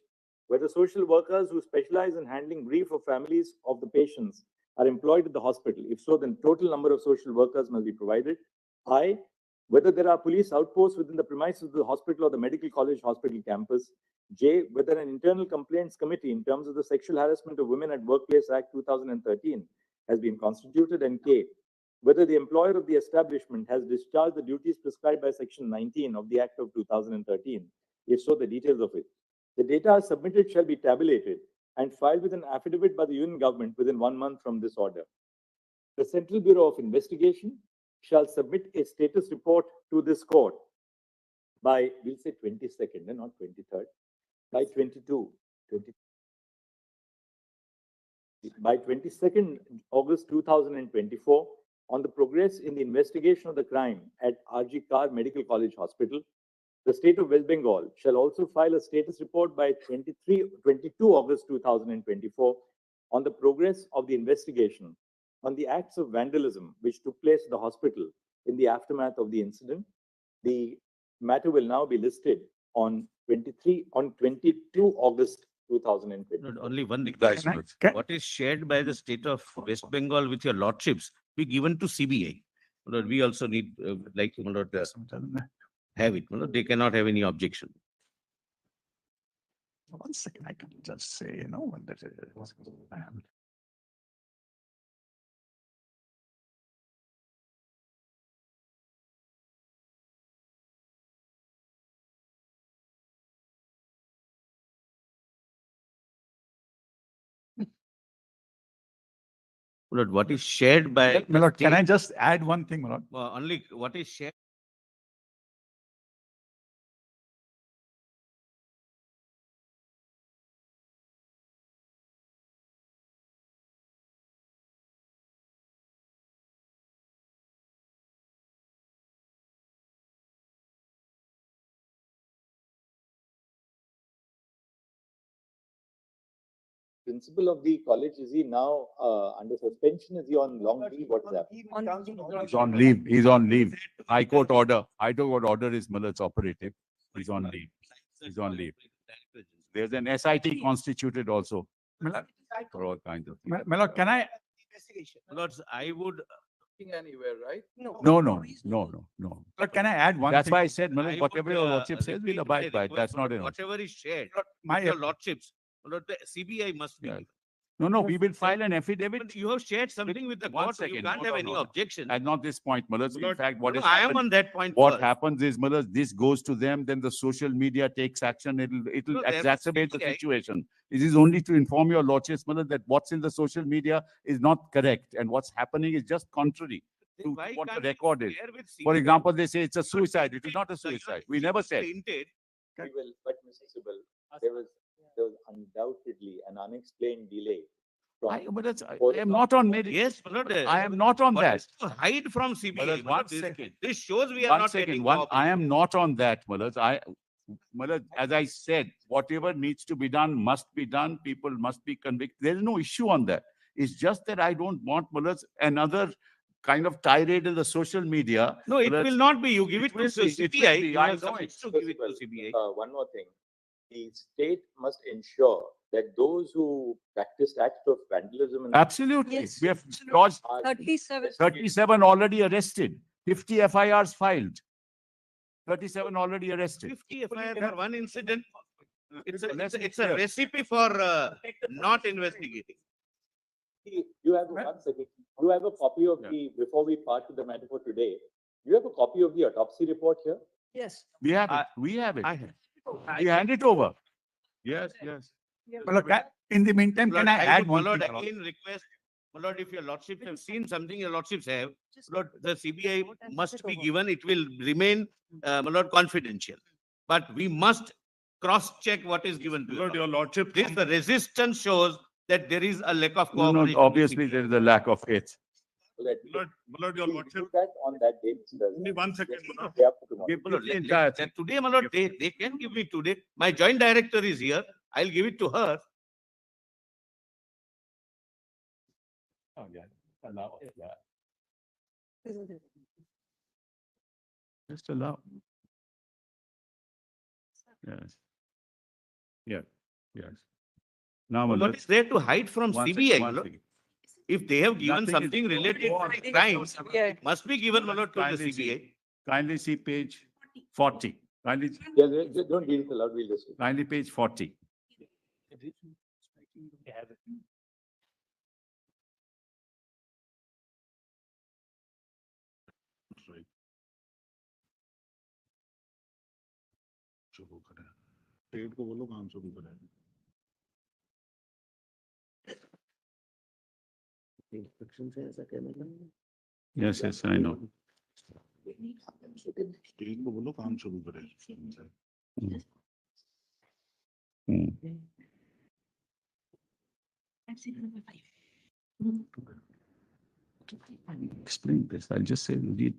whether social workers who specialize in handling grief of families of the patients are employed at the hospital. If so, then total number of social workers must be provided. I, whether there are police outposts within the premises of the hospital or the medical college hospital campus. J, whether an internal complaints committee in terms of the Sexual Harassment of Women at Workplace Act 2013 has been constituted. And K, whether the employer of the establishment has discharged the duties prescribed by Section 19 of the Act of 2013. If so, the details of it. The data submitted shall be tabulated and filed with an affidavit by the Union Government within 1 month from this order. The Central Bureau of Investigation shall submit a status report to this court by, we'll say 22nd and not 23rd, by 22nd August 2024 on the progress in the investigation of the crime at RG Kar Medical College Hospital. The state of West Bengal shall also file a status report by 22 August 2024 on the progress of the investigation on the acts of vandalism which took place at the hospital in the aftermath of the incident. The matter will now be listed on on 22 August 2020. Not only one request. Can I- Lord. What is shared by the state of West Bengal with your lordships be given to CBI. Lord, we also need, like, Lord, have it. Lord, they cannot have any objection. One second, I can just say, you know, what that is. Lord, what is shared by. the My lord, can I state- just add one thing, my lord? Only what is shared. Principal of the college, is he now under suspension? Is he on long leave? What's that? He's on leave. He's on leave. High Court order is Millard's operative. He's on leave. He's on leave. There's an SIT constituted also My lord, for all kinds of. my lord, can I? Lords, I would. Anywhere, right? No. Lord, can I add one That's thing? why I said, I Millard, whatever would, your lordship says, repeat we'll my abide by it. request, That's not Lord. an. Whatever is shared, My, with your lordships, Lord, the CBI must be. Yeah. given. No, we will file an affidavit. But you have shared something with the One court, so you second. can't No, have no, any no. objection. At not this point, Millard. In Lord, fact, what no, is I am happened, on that point what first. happens is, Millard, this goes to them, then the social media takes action. It'll No, there is exacerbate the CBI. situation. It is only to inform your lordships, Millard, that what's in the social media is not correct, and what's happening is just contrary Then to why what the can't you record is. share with For CBI? example, they say it's a suicide. It is not a So, you know, suicide. We never said. tainted. We will, but Mr. Sibal, there was undoubtedly an unexplained delay. I am not on merit. Yes, Lord. I am not on What that. is to hide from CBI? Millard, one Lord, second. This shows we are One not second, getting one, I cooperation. am not on that, Millard. Millard, as I said, whatever needs to be done must be done. People must be convicted. There is no issue on that. It's just that I don't want, Millard, another kind of tirade in the social media. No, it Millard, will not be. You give It it to will be, it will CBI. be. You I have know supposed it. to give it to CBI. One more thing. The state must ensure that those who practiced acts of vandalism and Absolutely. Yes. We have lodged 37. 37 already arrested, 50 FIRs filed. 37 already arrested. 50 FIR for one incident. It's Let's be it's a clear. recipe for not investigating. You have, one second, you have a copy of before we part to the matter for today, you have a copy of the autopsy report here? Yes. We have it. I- We have it. I have. We hand it over. Yes. My lord, in the meantime, Lord, can I add would, one Lord, thing? my lord? again request, Lord, if your lordships have seen something your lordships have, Lord, the CBI must be given. It will remain, Lord, confidential. But we must cross-check what is given to Lord, you. your lordship. This, the resistance shows that there is a lack of No, cooperation. with obviously CBI. there is a lack of faith. Lord, your We lordship. do that on that day. Only 1 second, Lord. Day after tomorrow. Give Lord, the entire thing. today, my lord, they can give me today. My joint director is here. I'll give it to her. Oh, yeah. Allow it, yeah. Just allow. Yes. Yes. Now, my What lord, is there to hide from one CBI? second, my one lord? second. If they have given Nothing is- something related to crimes, Yeah. must be given, my lord, to the Kindly see. CBI. Kindly see page 40. Kindly, Don't read it aloud, we'll just. kindly page 40. पेट को बोलो काम शुरू करें. Yes, I know. पेट को बोलो काम शुरू करें. Hmm. Explain this. I'll just say, read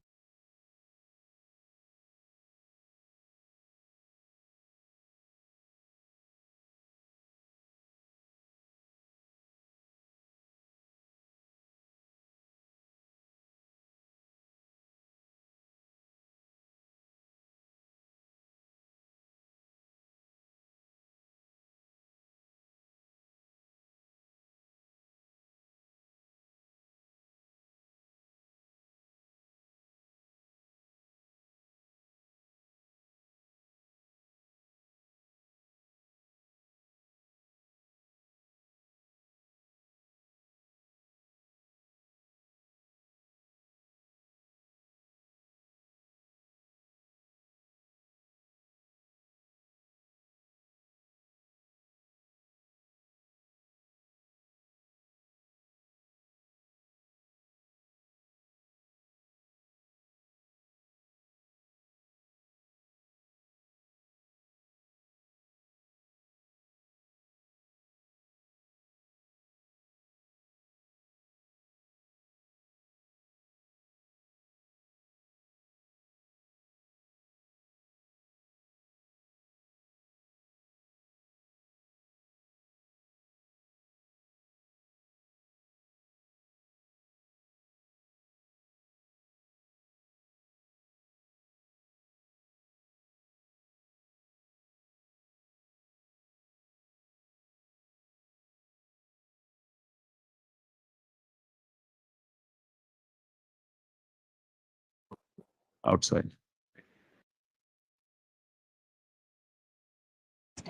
outside.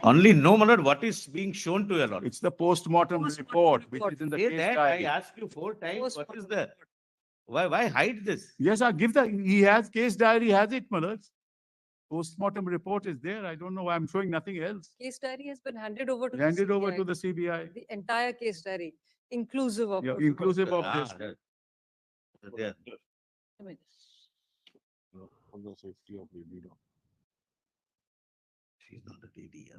Only know, my lord, what is being shown to your lord. It's the post-mortem report, which is in the Say case that, I diary. asked you 4 times, what is the, why hide this? Yes, I'll give the, he has case diary, has it, my lord. Post-mortem report is there. I don't know why I'm showing nothing else. Case diary has been handed over to. the Handed over CBI. to the CBI. The entire case diary, inclusive of. Yeah, inclusive of Ah, this. there. I mean, On the safety of the leader. She's not a lady, yeah.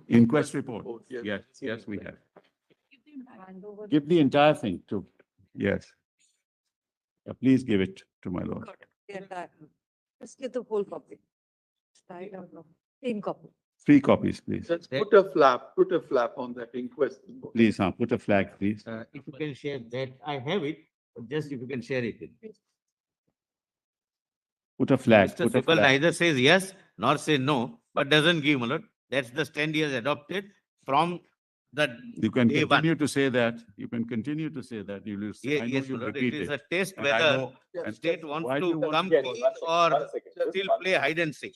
Inquest report. Yes, yes, we have. Give the entire thing to, yes. Please give it to my lord. Just get the whole copy. Side of the same copy. 3 copies, please. Just put a flap on that inquest. Please, put a flag, please. If you can share that, I have it, but just if you can share it. Put a flag, Mr. put a Sibal flag. neither says yes nor say no, but doesn't give, my lord. That's the stand he has adopted from the You can day one. continue to say that. You can continue to say that. You will, I know Yes, my you'll lord, repeat it is a it. test And I whether know- and state wants why do you to want come to- clean One or second, still one play hide and seek.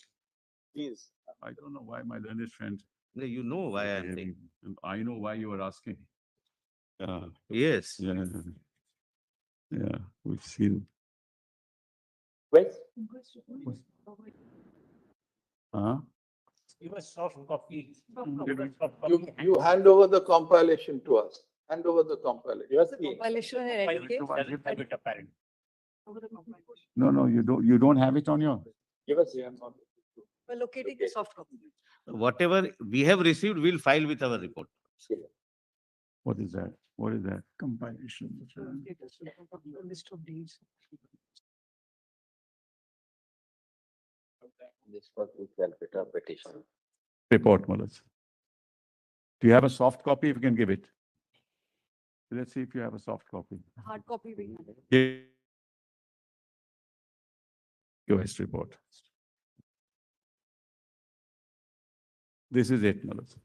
Please. I don't know why my learned friend. No, you know why I am saying. I know why you are asking. Yes. Yeah. Yeah, we've seen. Quest? Huh? Give a soft copy. You hand over the compilation to us. Hand over the compilation. Give us the. Compilation and educate. No, you don't have it on your. Give us. We're locating the soft copy. Whatever we have received, we'll file with our report. What is that? What is that? Compilation. List of deeds. This was the Calcutta petition. Report, Malas. Do you have a soft copy? If you can give it. Let's see if you have a soft copy. Hard copy. We have. QS report. This is it, Malas.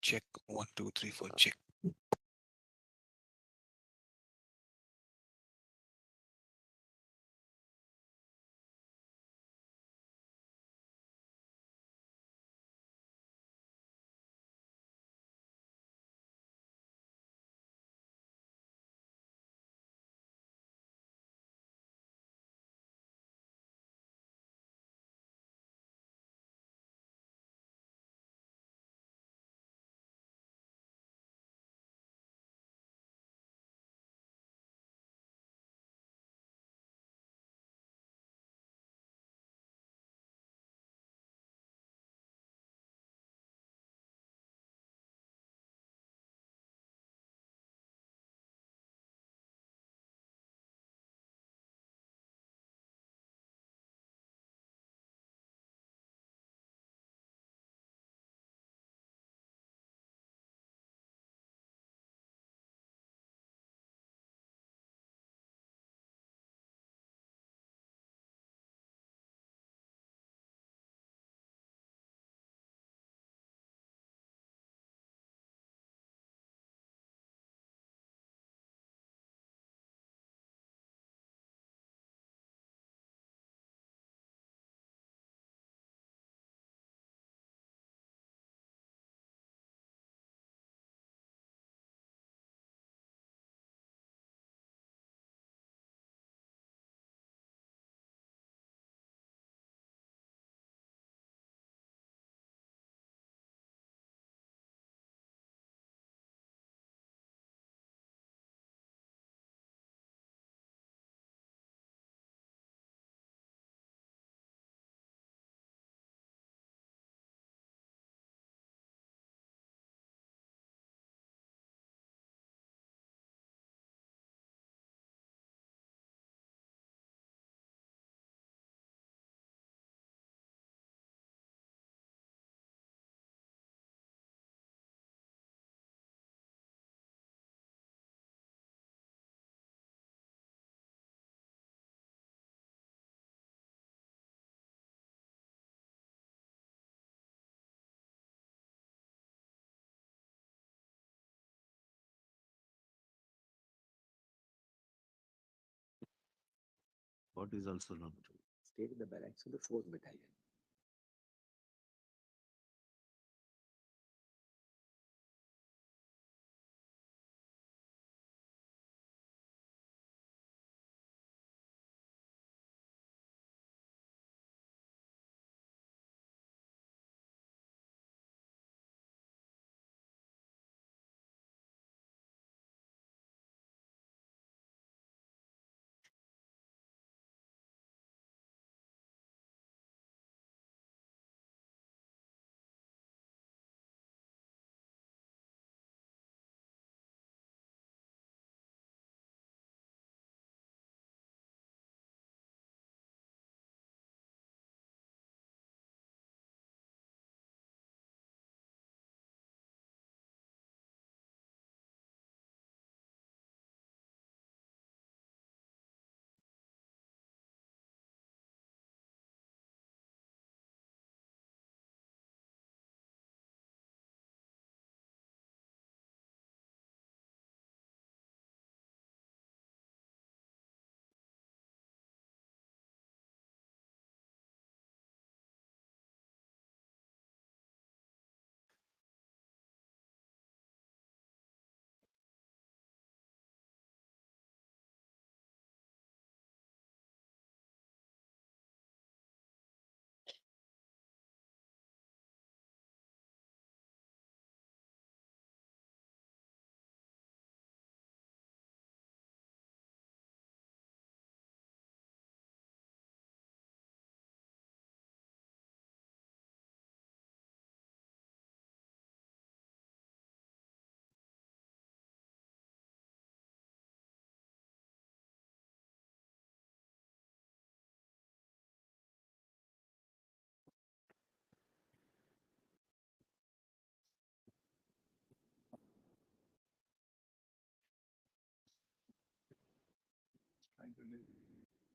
Check 1, 2, 3, 4. Check. What is also not true? Stayed in the barracks of the 4th Battalion.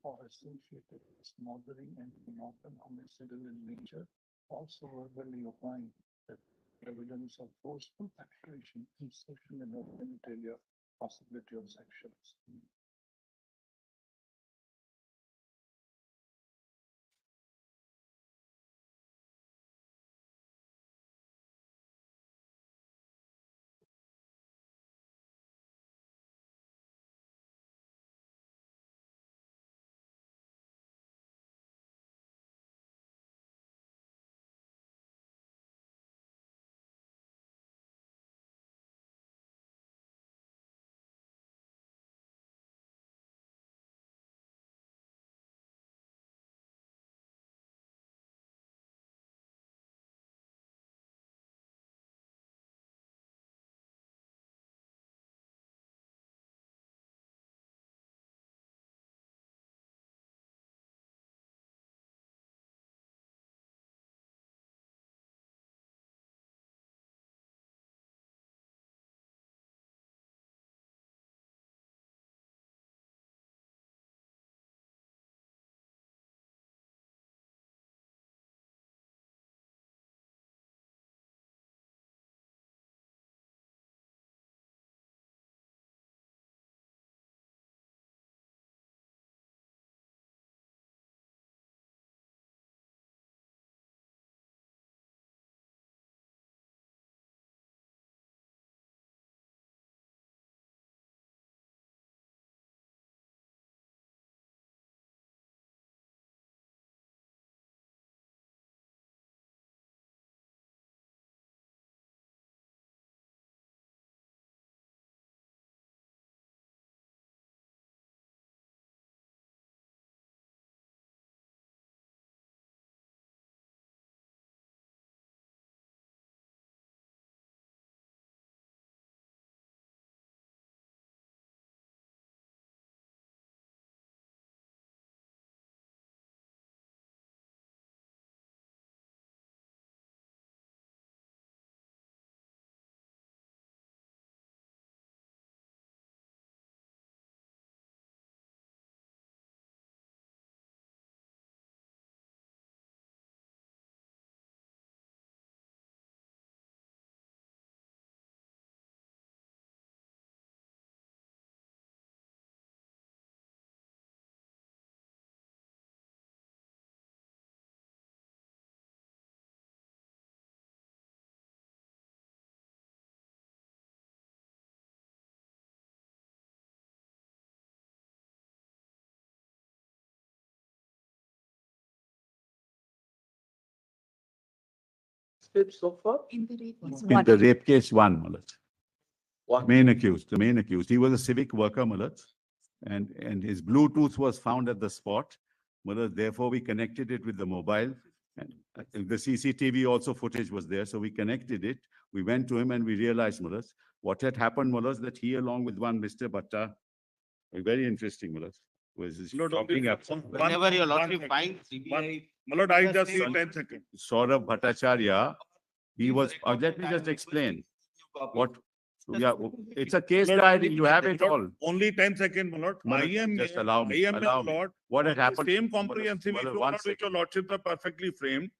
or associated with smothering and often homicidal in nature, also verbally opine that Evidence of forceful penetration, insertion in the genitalia, possibility of sections. So far? In the rape case, In one. the rape case, one, my lords. One. Main accused, the main accused. He was a civic worker, my lords. And his Bluetooth was found at the spot. My lords, therefore, we connected it with the mobile. And the CCTV also footage was there. So we connected it. We went to him and we realized, my lords, what had happened, my lords, that he along with one Mr. Bhatta, very interesting, my lords, was this Lord, talking up. Whenever your one lordship second. finds One- CBI. My lord, I just Just need 10 seconds. Saurabh Bhattacharya, he was, let me just explain what, yeah, it's a case Lord, diary, you have it all. Only 10 seconds, my lord. My lord, IMA, just allow me, IMA, allow me. lord, What had happened? same comprehensive My lord, issue one on which second. your lordships are perfectly framed.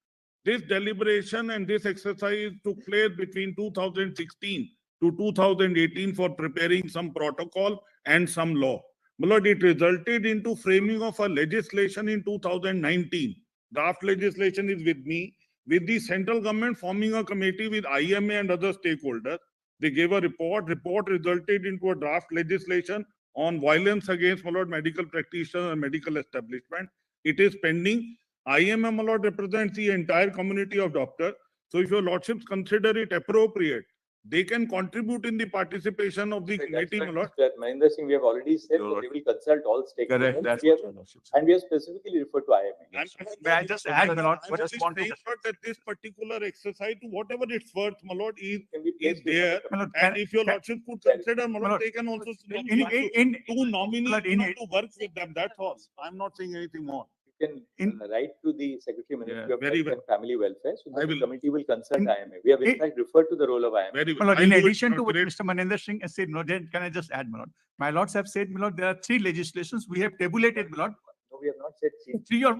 This deliberation and this exercise took place between 2016 to 2018 for preparing some protocol and some law. My lord, it resulted into framing of a legislation in 2019. Draft legislation is with me, with the central government forming a committee with IMA and other stakeholders. They gave a report. Report resulted into a draft legislation on violence against, my lord, medical practitioners and medical establishment. It is pending. IMA, my lord, represents the entire community of doctors. So if your lordships consider it appropriate, they can contribute in the participation of the committee, my lord. That Mahendra Singh, we have already said Your that they will consult all stakeholders. Correct, that's We have- what your lordship said. And we have specifically referred to IMA. May I just add, my lord, I'm just only want to- saying, lord, that this particular exercise, to whatever it's worth, my lord, Can be is placed before there. the My lord, And can- if your can- lordship could can- consider, my my lord, lord, they can also in- two nominees, Lord, you know, to work with them. That's all. I'm not saying anything more. You can In- write to the Secretary Ministry of very Health well. and Family Welfare, so I that the will. committee will consult In- IMA. We have in in- fact referred to the role of IMA. Very My well. lord, I'll in do it, addition my to lord, what great. Mr. Mahendra Singh has said, no, then can I just add, my lord? My lords have said, my lord, there are three legislations. We have tabulated, my lord. No, we have not said chief. Three or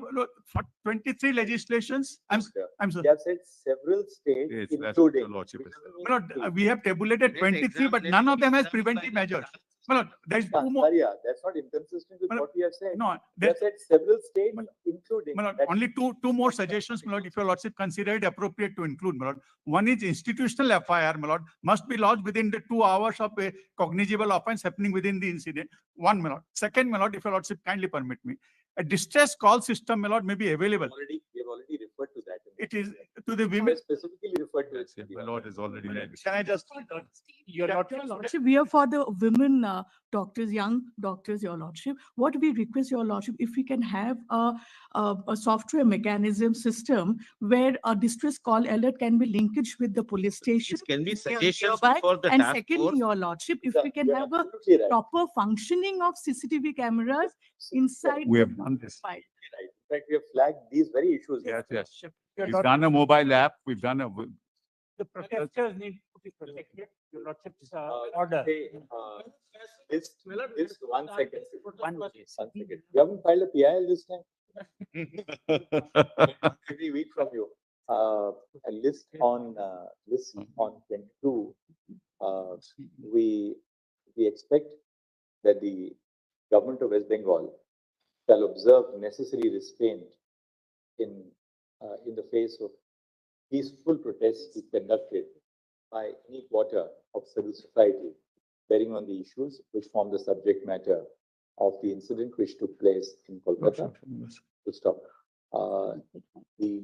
for 23 legislations. I'm We sorry. have said several states, Yes, that's what including. your lordship is. which My lord, we have tabulated 23, but none of them has preventive measures. My lord, there is two more. Saria, that's not inconsistent with My lord, what we have said. No, We there, have said several states, My lord, including. my lord, that- only two more suggestions, my lord, if your lordship consider it appropriate to include, my lord. One is institutional FIR, my lord, must be lodged within the 2 hours of a cognizable offense happening within the incident. One, my lord. Second, my lord, if your lordship kindly permit me, a distress call system, my lord, may be available. We have already referred to that. It is to the We women. have specifically referred to it. Yes, my lord is already there. Can I just? Your lordship, we are for the women doctors, young doctors, your lordship. What we request your lordship, if we can have a software mechanism system where a distress call alert can be linkage with the police station. This can be Yeah, suggestions hereby. for the And task secondly, force. your lordship, if Sir, we can you're have a absolutely right. proper functioning of CCTV cameras inside. We the have done this. file. Right. In fact, we have flagged these very issues. Yes, yes. Your We've lordship, done a mobile app. We've done a, the protesters need to be protected. Your lordship's Uh, order. say, this, one second. One One second. You haven't filed a PIL this time? Every week from you. A list on 22. We expect that the government of West Bengal shall observe necessary restraint in the face of peaceful protests conducted by any quarter of civil society bearing on the issues which form the subject matter of the incident which took place in Kolkata. To stop. The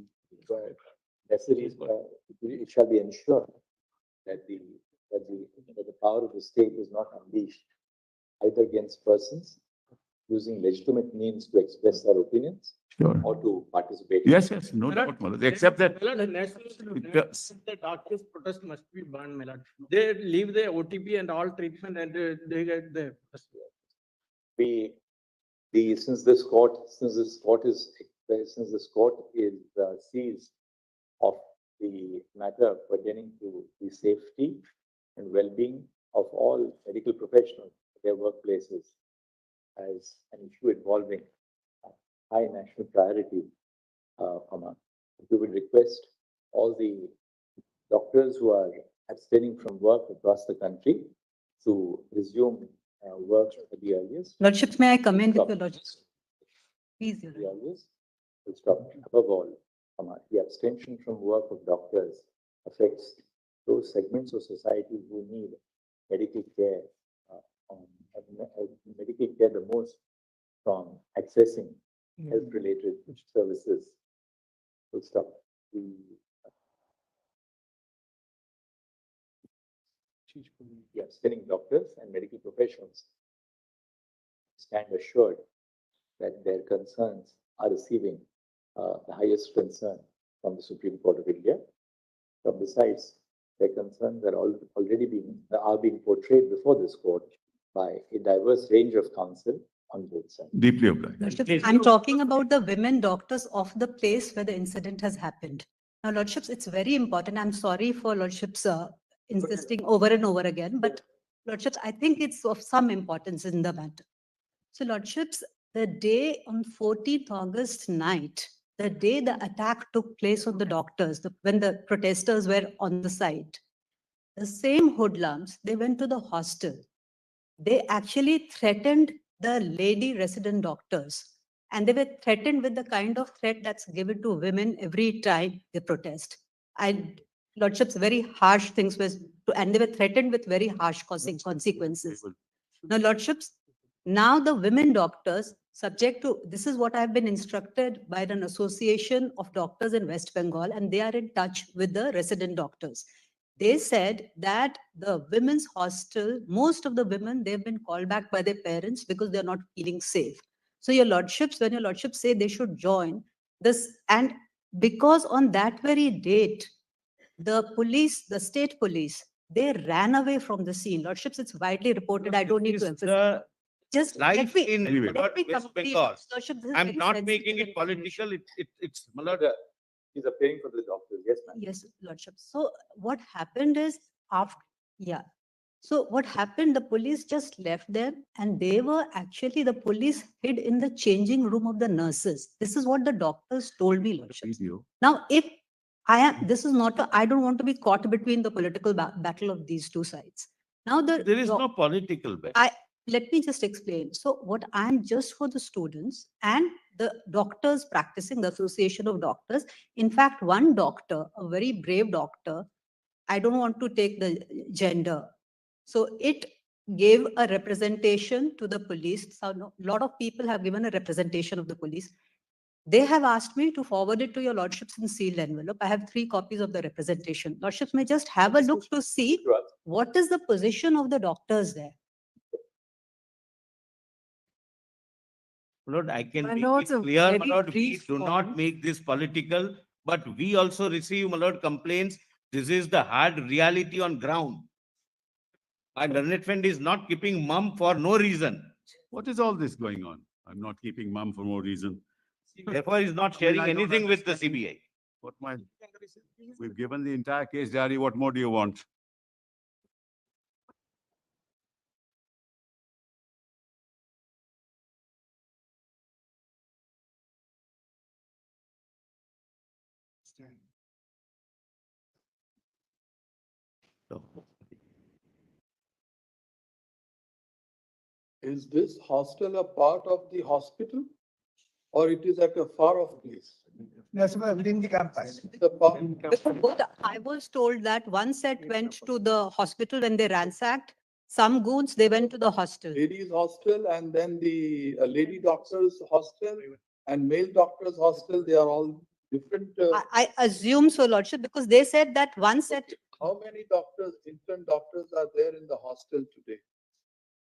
necessary, it shall be ensured that the power of the state is not unleashed either against persons using legitimate means to express their opinions sure. or to participate. Yes, yes, no doubt, my lord. Except that. The darkest protest must be banned, my lord. They leave the OTP and all treatment and they get the. Since this court is seized of the matter pertaining to the safety and well-being of all medical professionals at their workplaces as an issue involving high national priority, we would request all the doctors who are abstaining from work across the country to resume work at the earliest. Lordships, may I come in with your lordship? Please, Your The Lordship. earliest. Full stop. Above all, the abstention from work of doctors affects those segments of society who need medical care, medical care the most from accessing health-related services. Full stop. The abstaining doctors and medical professionals stand assured that their concerns are receiving the highest concern from the Supreme Court of India. But besides, their concerns are already being portrayed before this court by a diverse range of counsel on both sides. Deeply obliged. Lordships, I'm talking about the women doctors of the place where the incident has happened. Now, Lordships, it's very important. I'm sorry for Lordships insisting over and over again, but Lordships, I think it's of some importance in the matter. So Lordships, the day on 14th August night, the day the attack took place on the doctors, when the protesters were on the site, the same hoodlums, they went to the hostel. They actually threatened the lady resident doctors. And they were threatened with the kind of threat that's given to women every time they protest. Lordships, very harsh things and they were threatened with very harsh consequences. Now, Lordships, now the women doctors, subject to, this is what I've been instructed by an association of doctors in West Bengal, and they are in touch with the resident doctors. They said that the women's hostel, most of the women, they've been called back by their parents because they're not feeling safe. So your lordships, when your lordships say they should join this, and because on that very date, the police, the state police, they ran away from the scene. Lordships, it's widely reported. I don't need to emphasize. Just Life in Anyway. Lord, West Bengal. Lordships, this is I'm very not sensitive making it information. political. It's my Lord, lord. he's appearing for the doctors. Yes, ma'am. Yes, Lordship. So what happened is after, yeah. So what happened, the police just left them and they were actually, the police hid in the changing room of the nurses. This is what the doctors told me, Lordship. Video. Now, if I am, this is not, I don't want to be caught between the political battle of these two sides. Now, There is no political bet. let me just explain. So what I'm just for the students and the doctors practicing, the Association of Doctors. In fact, one doctor, a very brave doctor, I don't want to take the gender. So it gave a representation to the police. So a lot of people have given a representation of the police. They have asked me to forward it to your lordships in sealed envelope. I have 3 copies of the representation. Lordships may just have a look to see what is the position of the doctors there. Lord, I can My make lords, it a clear, my very lord, we brief do not point. make this political, but we also receive, my lord, complaints. This is the hard reality on ground. Our learned friend is not keeping mum for no reason. What is all this going on? I'm not keeping mum for no reason. Therefore, he is not sharing I don't anything with the understand. CBI. We've given the entire case diary. What more do you want? Is this hostel a part of the hospital? Or it is at a far off place? That's within the campus. The part- But I was told that one set went to the hospital when they ransacked. Some goons, they went to the hostel. Ladies hostel and then the lady doctors hostel and male doctors hostel, they are all different. I assume so, Lordship, because they said that one set, How many doctors, intern doctors are there in the hostel today?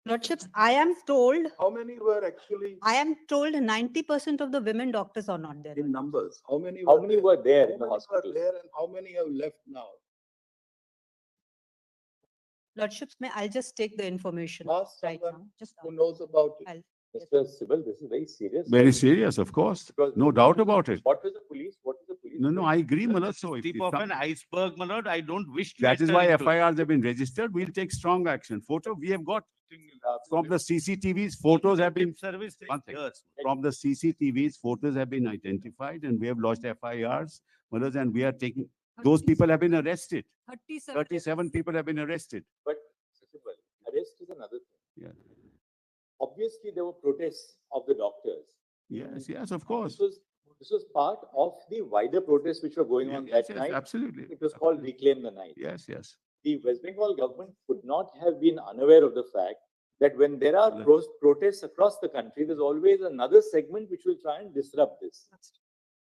Lordships, I am told How many were actually 90% of the women doctors are not there. in numbers? How many? How many were there in the How many were hospital? there and how many have left now? Lordships, may I'll just take the information Ask right someone now. Just who knows about it. I'll- Mr. Sibyl, this is very serious. Very serious, of course. Because- No doubt about it. What was the police? What is the police? No, doing? I agree, my lord. So if Tip if of some- an iceberg, my lord, I don't wish to. that is enter why into it. FIRs have been registered. We'll take strong action. Photo, we have got from the CCTVs, photos have been, Service takes one thing. years. from the CCTVs, photos have been identified and we have lodged FIRs. Madhus, and we are taking, those people have been arrested. 37 people have been arrested. But Mr. Sibyl, arrest is another thing. Yeah. Obviously, there were protests of the doctors. Yes, yes, of course. This was part of the wider protests which were going on Yes, that yes, night. absolutely. It was called Reclaim the Night. Yes, yes. The West Bengal government could not have been unaware of the fact that when there are protests across the country, there's always another segment which will try and disrupt this.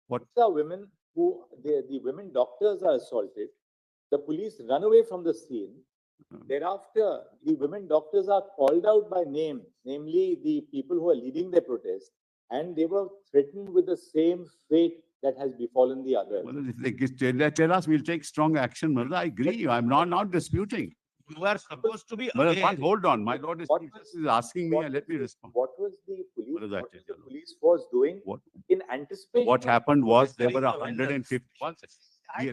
What- These are women who, the women doctors are assaulted. The police run away from the scene. Thereafter, the women doctors are called out by name, namely the people who are leading the protest, and they were threatened with the same fate that has befallen the others. Well, if they tell us, we'll take strong action. Madhus, I agree. I'm not disputing. You are supposed to be Madhus, aware. hold on. My lord is What is asking me what and let me respond. What was the police? What is that? What was the police force doing What- in anticipation? What of happened was there were Surrender. 150.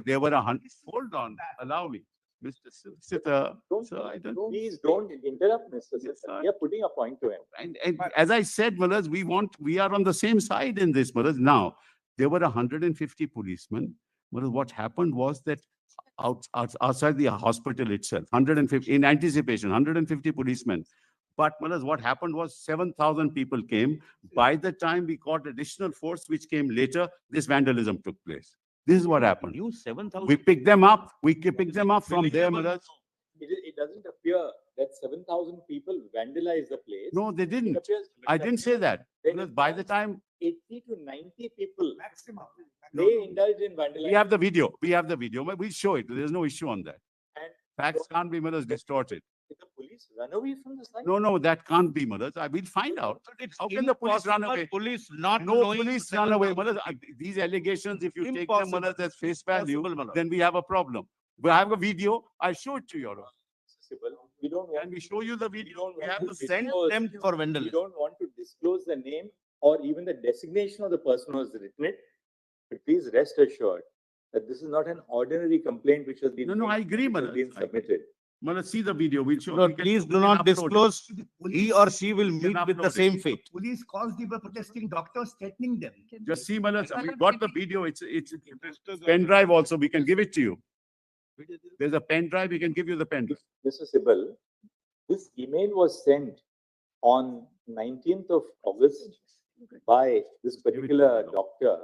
There were 100. Hold on, allow me. Mr. Sita, Don't- sir, I don't. Please don't interrupt, Mr. Yes, Sita. sir. We are putting a point to him. And as I said, Madhus, we are on the same side in this, Madhus. Now, there were 150 policemen. Madhus, what happened was that outside the hospital itself, 150, in anticipation, 150 policemen. But Madhus, what happened was 7,000 people came. By the time we got additional force, which came later, this vandalism took place. This is what happened. You 7,000. We picked them up. We picked them up from there, Madhus. It doesn't appear that 7,000 people vandalized the place. No, they It didn't. appears- I didn't say that. Then Madhus, by the time 80 to 90 people, Maximum. they indulged in vandalism. we have the video. We have the video. We'll show it. There's no issue on that. And Facts can't be, Madhus, distorted. did the police run away from the site? No, that can't be, Madhus. We'll find out. It's How can the police run impossible away? Police not No knowing police the run away, 7,000. Madhus. These allegations, if you take them, Impossible. Madhus, as face value, Impossible, Madhus. then we have a problem. We have a video. I'll show it to you. Honor. Sibyl, we don't want. Can we show you the we video? don't We want have to send disclose- them for We vandalism. don't want to disclose the name or even the designation of the person who has written it. But please rest assured that this is not an ordinary complaint which has been. No, I agree, which has Madhus. been I agree. submitted. Malad, see the video. We'll show. Lord, we can- please we do can not upload it. disclose. He or she will meet with the upload it. same fate. Police calls the protesting doctors, threatening them. Just see, Malad, we Malad, got the can we- video. It's pen drive also. We can give it to you. There's a pen drive. We can give you the pen drive. Mr. Sibal, this email was sent on 19th of August by this particular doctor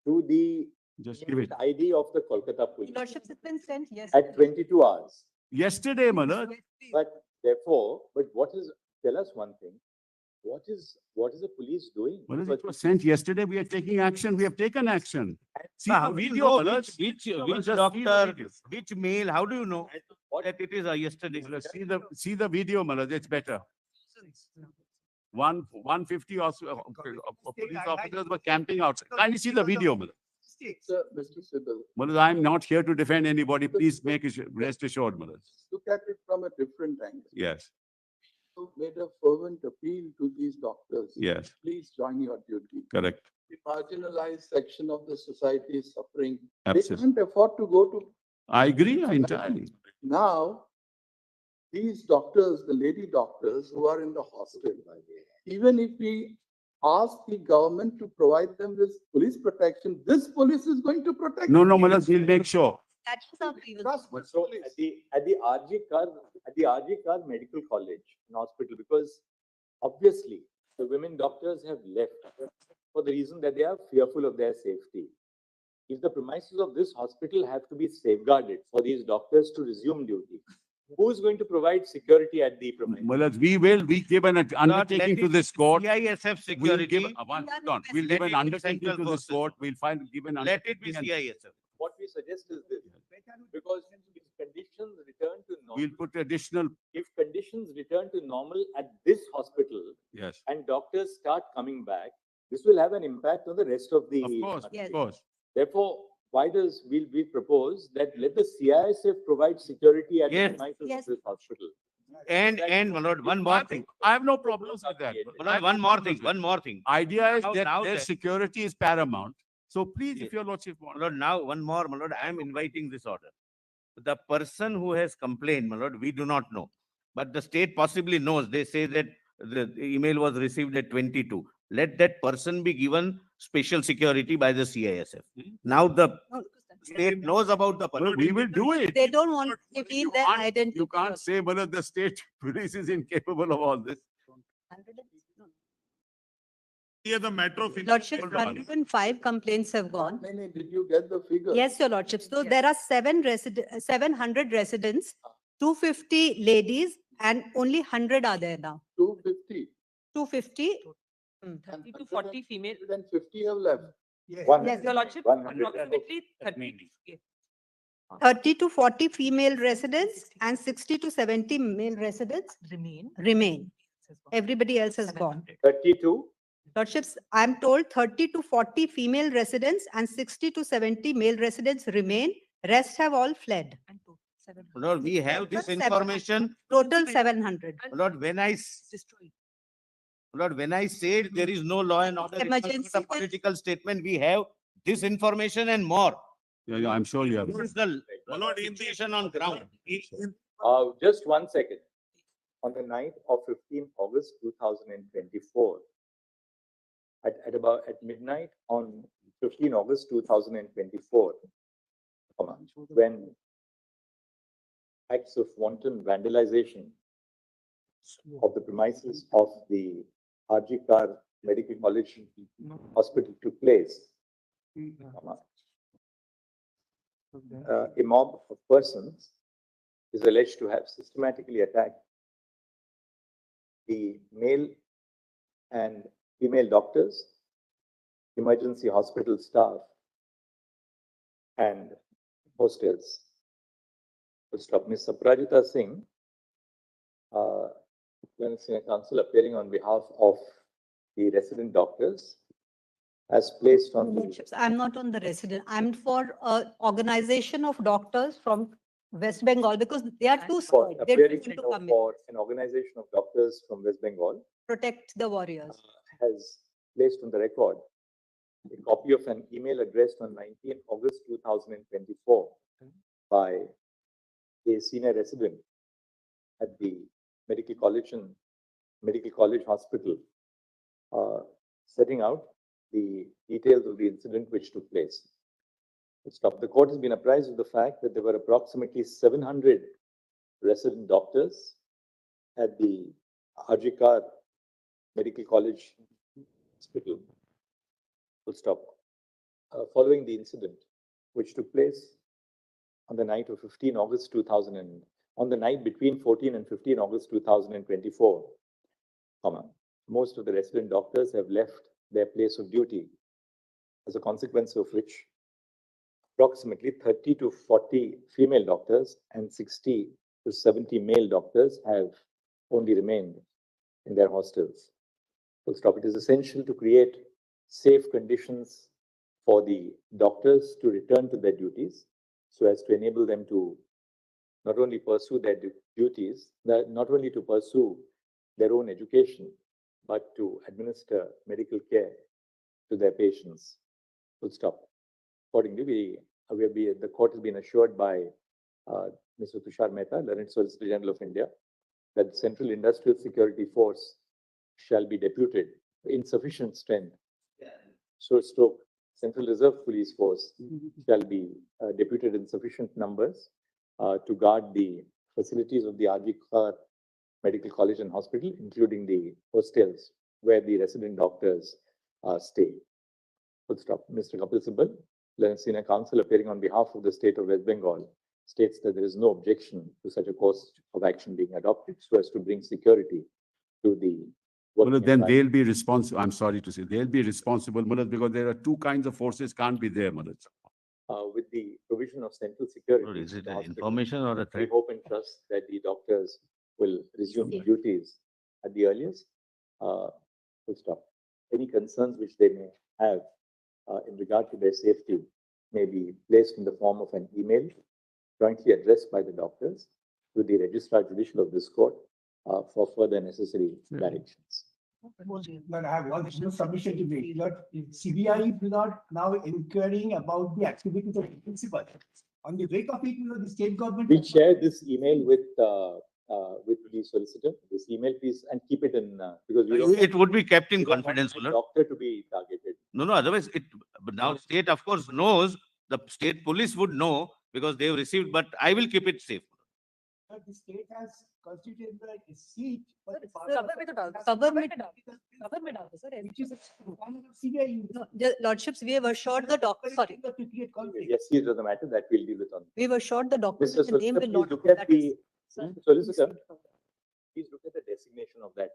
to the Just give it. ID of the Kolkata police Lordships, it's been sent, yes. at 22 hours. Yesterday, Malad. But therefore, tell us one thing, what is the police doing? Malad, Because it was sent yesterday. We are taking action. We have taken action. See How the do you video, know Malad. which just see the doctor, video. which mail, how do you know that it is yesterday? See the video, Malad. It's better. 150 police officers were camping outside. Kindly see the video, Malad. Sir, Mr. Sibal, Malad, I'm not here to defend anybody. Please make it rest assured, Malad. look at it from a different angle. Yes, You made a fervent appeal to these doctors. yes, Please join your duty. correct. The marginalized section of the society is suffering. They Absolutely. can't afford to go to. I agree entirely. Now, these doctors, the lady doctors who are in the hospital, even if we ask the government to provide them with police protection, this police is going to protect. No, them. Malad, we'll make sure. That is our previous. Trust the So police. at the RG Kar Medical College and Hospital, because obviously the women doctors have left for the reason that they are fearful of their safety. If the premises of this hospital have to be safeguarded for these doctors to resume duty, who is going to provide security at the premises? Malad, we give an undertaking to this court. CISF We'll give, security, hold on. We'll Let give it an be undertaking central to this forces. court. We'll give an let it be undertaking. and CISF. What we suggest is this, because if conditions return to normal, We'll put additional, if conditions return to normal at this hospital yes, and doctors start coming back, this will have an impact on the rest of the. of course, country. Yes. of course. Therefore, why does we propose that let the CISF provide security at Yes. the premises Yes. of this hospital? And, my lord, one more thing. I have no problems with that. My lord, one more thing, one more thing. Idea is Now- that now their that- security is paramount. So please, Yes. if your lordship My wants. lord, now one more, my lord, I am inviting this order. The person who has complained, my lord, we do not know. But the state possibly knows. They say that the email was received at 22. Let that person be given special security by the CISF. Now the No, because that's- state knows about the person. We will do it. They don't want to reveal their identity. You can't say whether the state police is incapable of all this. Here the matter of. Lordships, Hold on. 105 complaints have gone. Many, did you get the figure? Yes, your lordship. So there are 700 residents, 250 ladies, and only 100 are there now. 250. 250. 30 to 40 female. 150 have left. Yes, your lordship. 30 to 40 female residents and 60 to 70 male residents remain. Everybody else has gone. 32, Lordships, I'm told 30 to 40 female residents and 60 to 70 male residents remain. Rest have all fled. My lord, we have this Seven. information. Total 700. My lord, when I said there is no law and order, it's not Emergency a will- political statement, we have this information and more. Yeah, I'm sure you have. This is the My lord, in the- situation on ground. just 1 second. On the night of 15 August 2024, at midnight on 15 August 2024, when acts of wanton vandalization of the premises of the RG Kar Medical College Hospital took place, a mob of persons is alleged to have systematically attacked the male and female doctors, emergency hospital staff, and hostels. First up, Ms. Saprajita Singh, Senior Counsel appearing on behalf of the resident doctors, has placed on the Lordships, I'm not on the resident. I'm for organization of doctors from West Bengal because they are too for scared. They appearing don't want to come in. for an organization of doctors from West Bengal, Protect the warriors. has placed on the record a copy of an email addressed on 19 August 2024 by a senior resident at the Medical College Hospital, setting out the details of the incident which took place. Stop. The court has been apprised of the fact that there were approximately 700 resident doctors at the Arjikar Medical College Hospital. Full stop. Following the incident, which took place on the night of 15 August 2000 and on the night between 14 and 15 August 2024, most of the resident doctors have left their place of duty, as a consequence of which approximately 30 to 40 female doctors and 60 to 70 male doctors have only remained in their hostels. Full stop. It is essential to create safe conditions for the doctors to return to their duties so as to enable them to not only pursue their duties, not only to pursue their own education, but to administer medical care to their patients. Full stop. Accordingly, the court has been assured by Mr. Tushar Mehta, Learned Solicitor General of India, that the Central Industrial Security Force shall be deputed in sufficient strength. So, stroke Central Reserve Police Force shall be deputed in sufficient numbers to guard the facilities of the Arjikar Medical College and Hospital, including the hostels where the resident doctors stay. Full stop. Mr. Kapil Sibal, Learned Senior Counsel, appearing on behalf of the state of West Bengal, states that there is no objection to such a course of action being adopted so as to bring security to the Well, then they'll be responsible. I'm sorry to say, they'll be responsible, Mulad, because there are two kinds of forces can't be there, Mulad. With the provision of central security. Or is it an information or a We threat? hope and trust that the doctors will resume duties at the earliest. Full stop. Any concerns which they may have in regard to their safety may be placed in the form of an email jointly addressed by the doctors to the Registrar Judicial of this court for further necessary directions. But I have one submission to make. CBI is not now inquiring about the activities of the principal. On the wake of it, the state government. We'll share this email with the solicitor. This email, please, and keep it in because we don't It would be kept in we don't want confidence, the Mulad. doctor to be targeted. No, otherwise but now state of course knows, the state police would know because they have received, but I will keep it safe. But the state has constituted a seat. But the which is a performance of CBI. No, Lordships, we have assured the doctor, sorry, Yes, here's the matter that we'll deal with on. we have assured the doctor Mr. that the name Solicitor, will please not. look at that the is- solicitor. Please look at the designation of that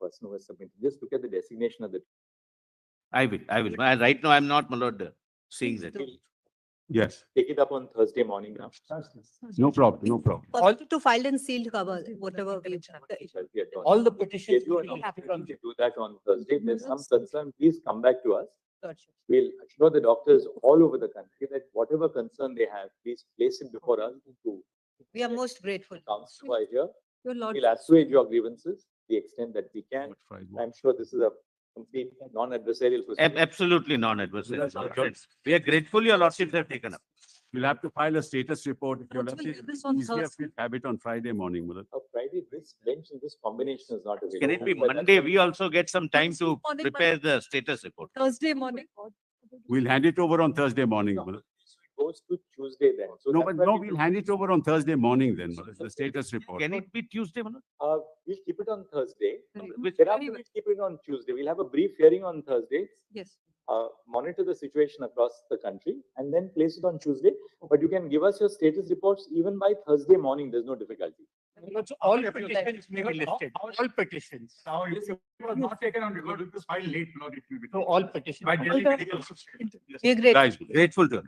person who has submitted. Just look at the designation of the. I will. Right now, I'm not, Mulad, seeing that. Yes, Take it up on Thursday morning now. no problem, no problem. Positive to filed and sealed cover, whatever we. All the petitions. Schedule an opportunity to do that on Thursday. If there's some concern, please come back to us. Lordships. We'll assure the doctors all over the country that whatever concern they have, please place it before us to We are most grateful. counsel who are here. Your We'll Lordship, assuage your grievances to the extent that we can. I'm sure this is a complete non-adversarial procedure. Absolutely non-adversarial. We are grateful your lordships have taken up. We'll have to file a status report. If you'll Lords, have we'll to, do this on easier if Thursday. we have it on Friday morning, Mulad. Friday, this bench in this combination is not available. Can it be But that's Monday? what- We also get some time to Morning, prepare the status report. Thursday morning. We'll hand it over on Thursday morning, Mulad. It goes to Tuesday then. So No, that's but why no, we we'll hand it over on Thursday morning then, Mulad, the status report. Can it be Tuesday, Mulad? We'll keep it on Thursday. Which- Thereafter, we'll keep it on Tuesday. We'll have a brief hearing on Thursday. yes. Monitor the situation across the country and then place it on Tuesday. But you can give us your status reports even by Thursday morning. There's no difficulty. All petitions may be listed. All petitions. Now, if you are not taken on record, it is filed late, Lord, it will be. So all petitions. By Delhi Medical Association. We are grateful. Guys, grateful to.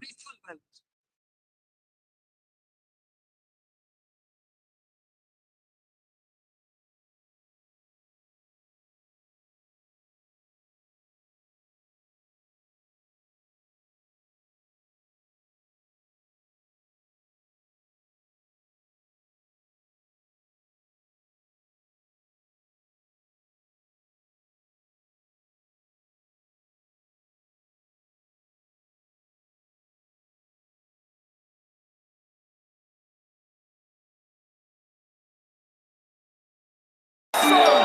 So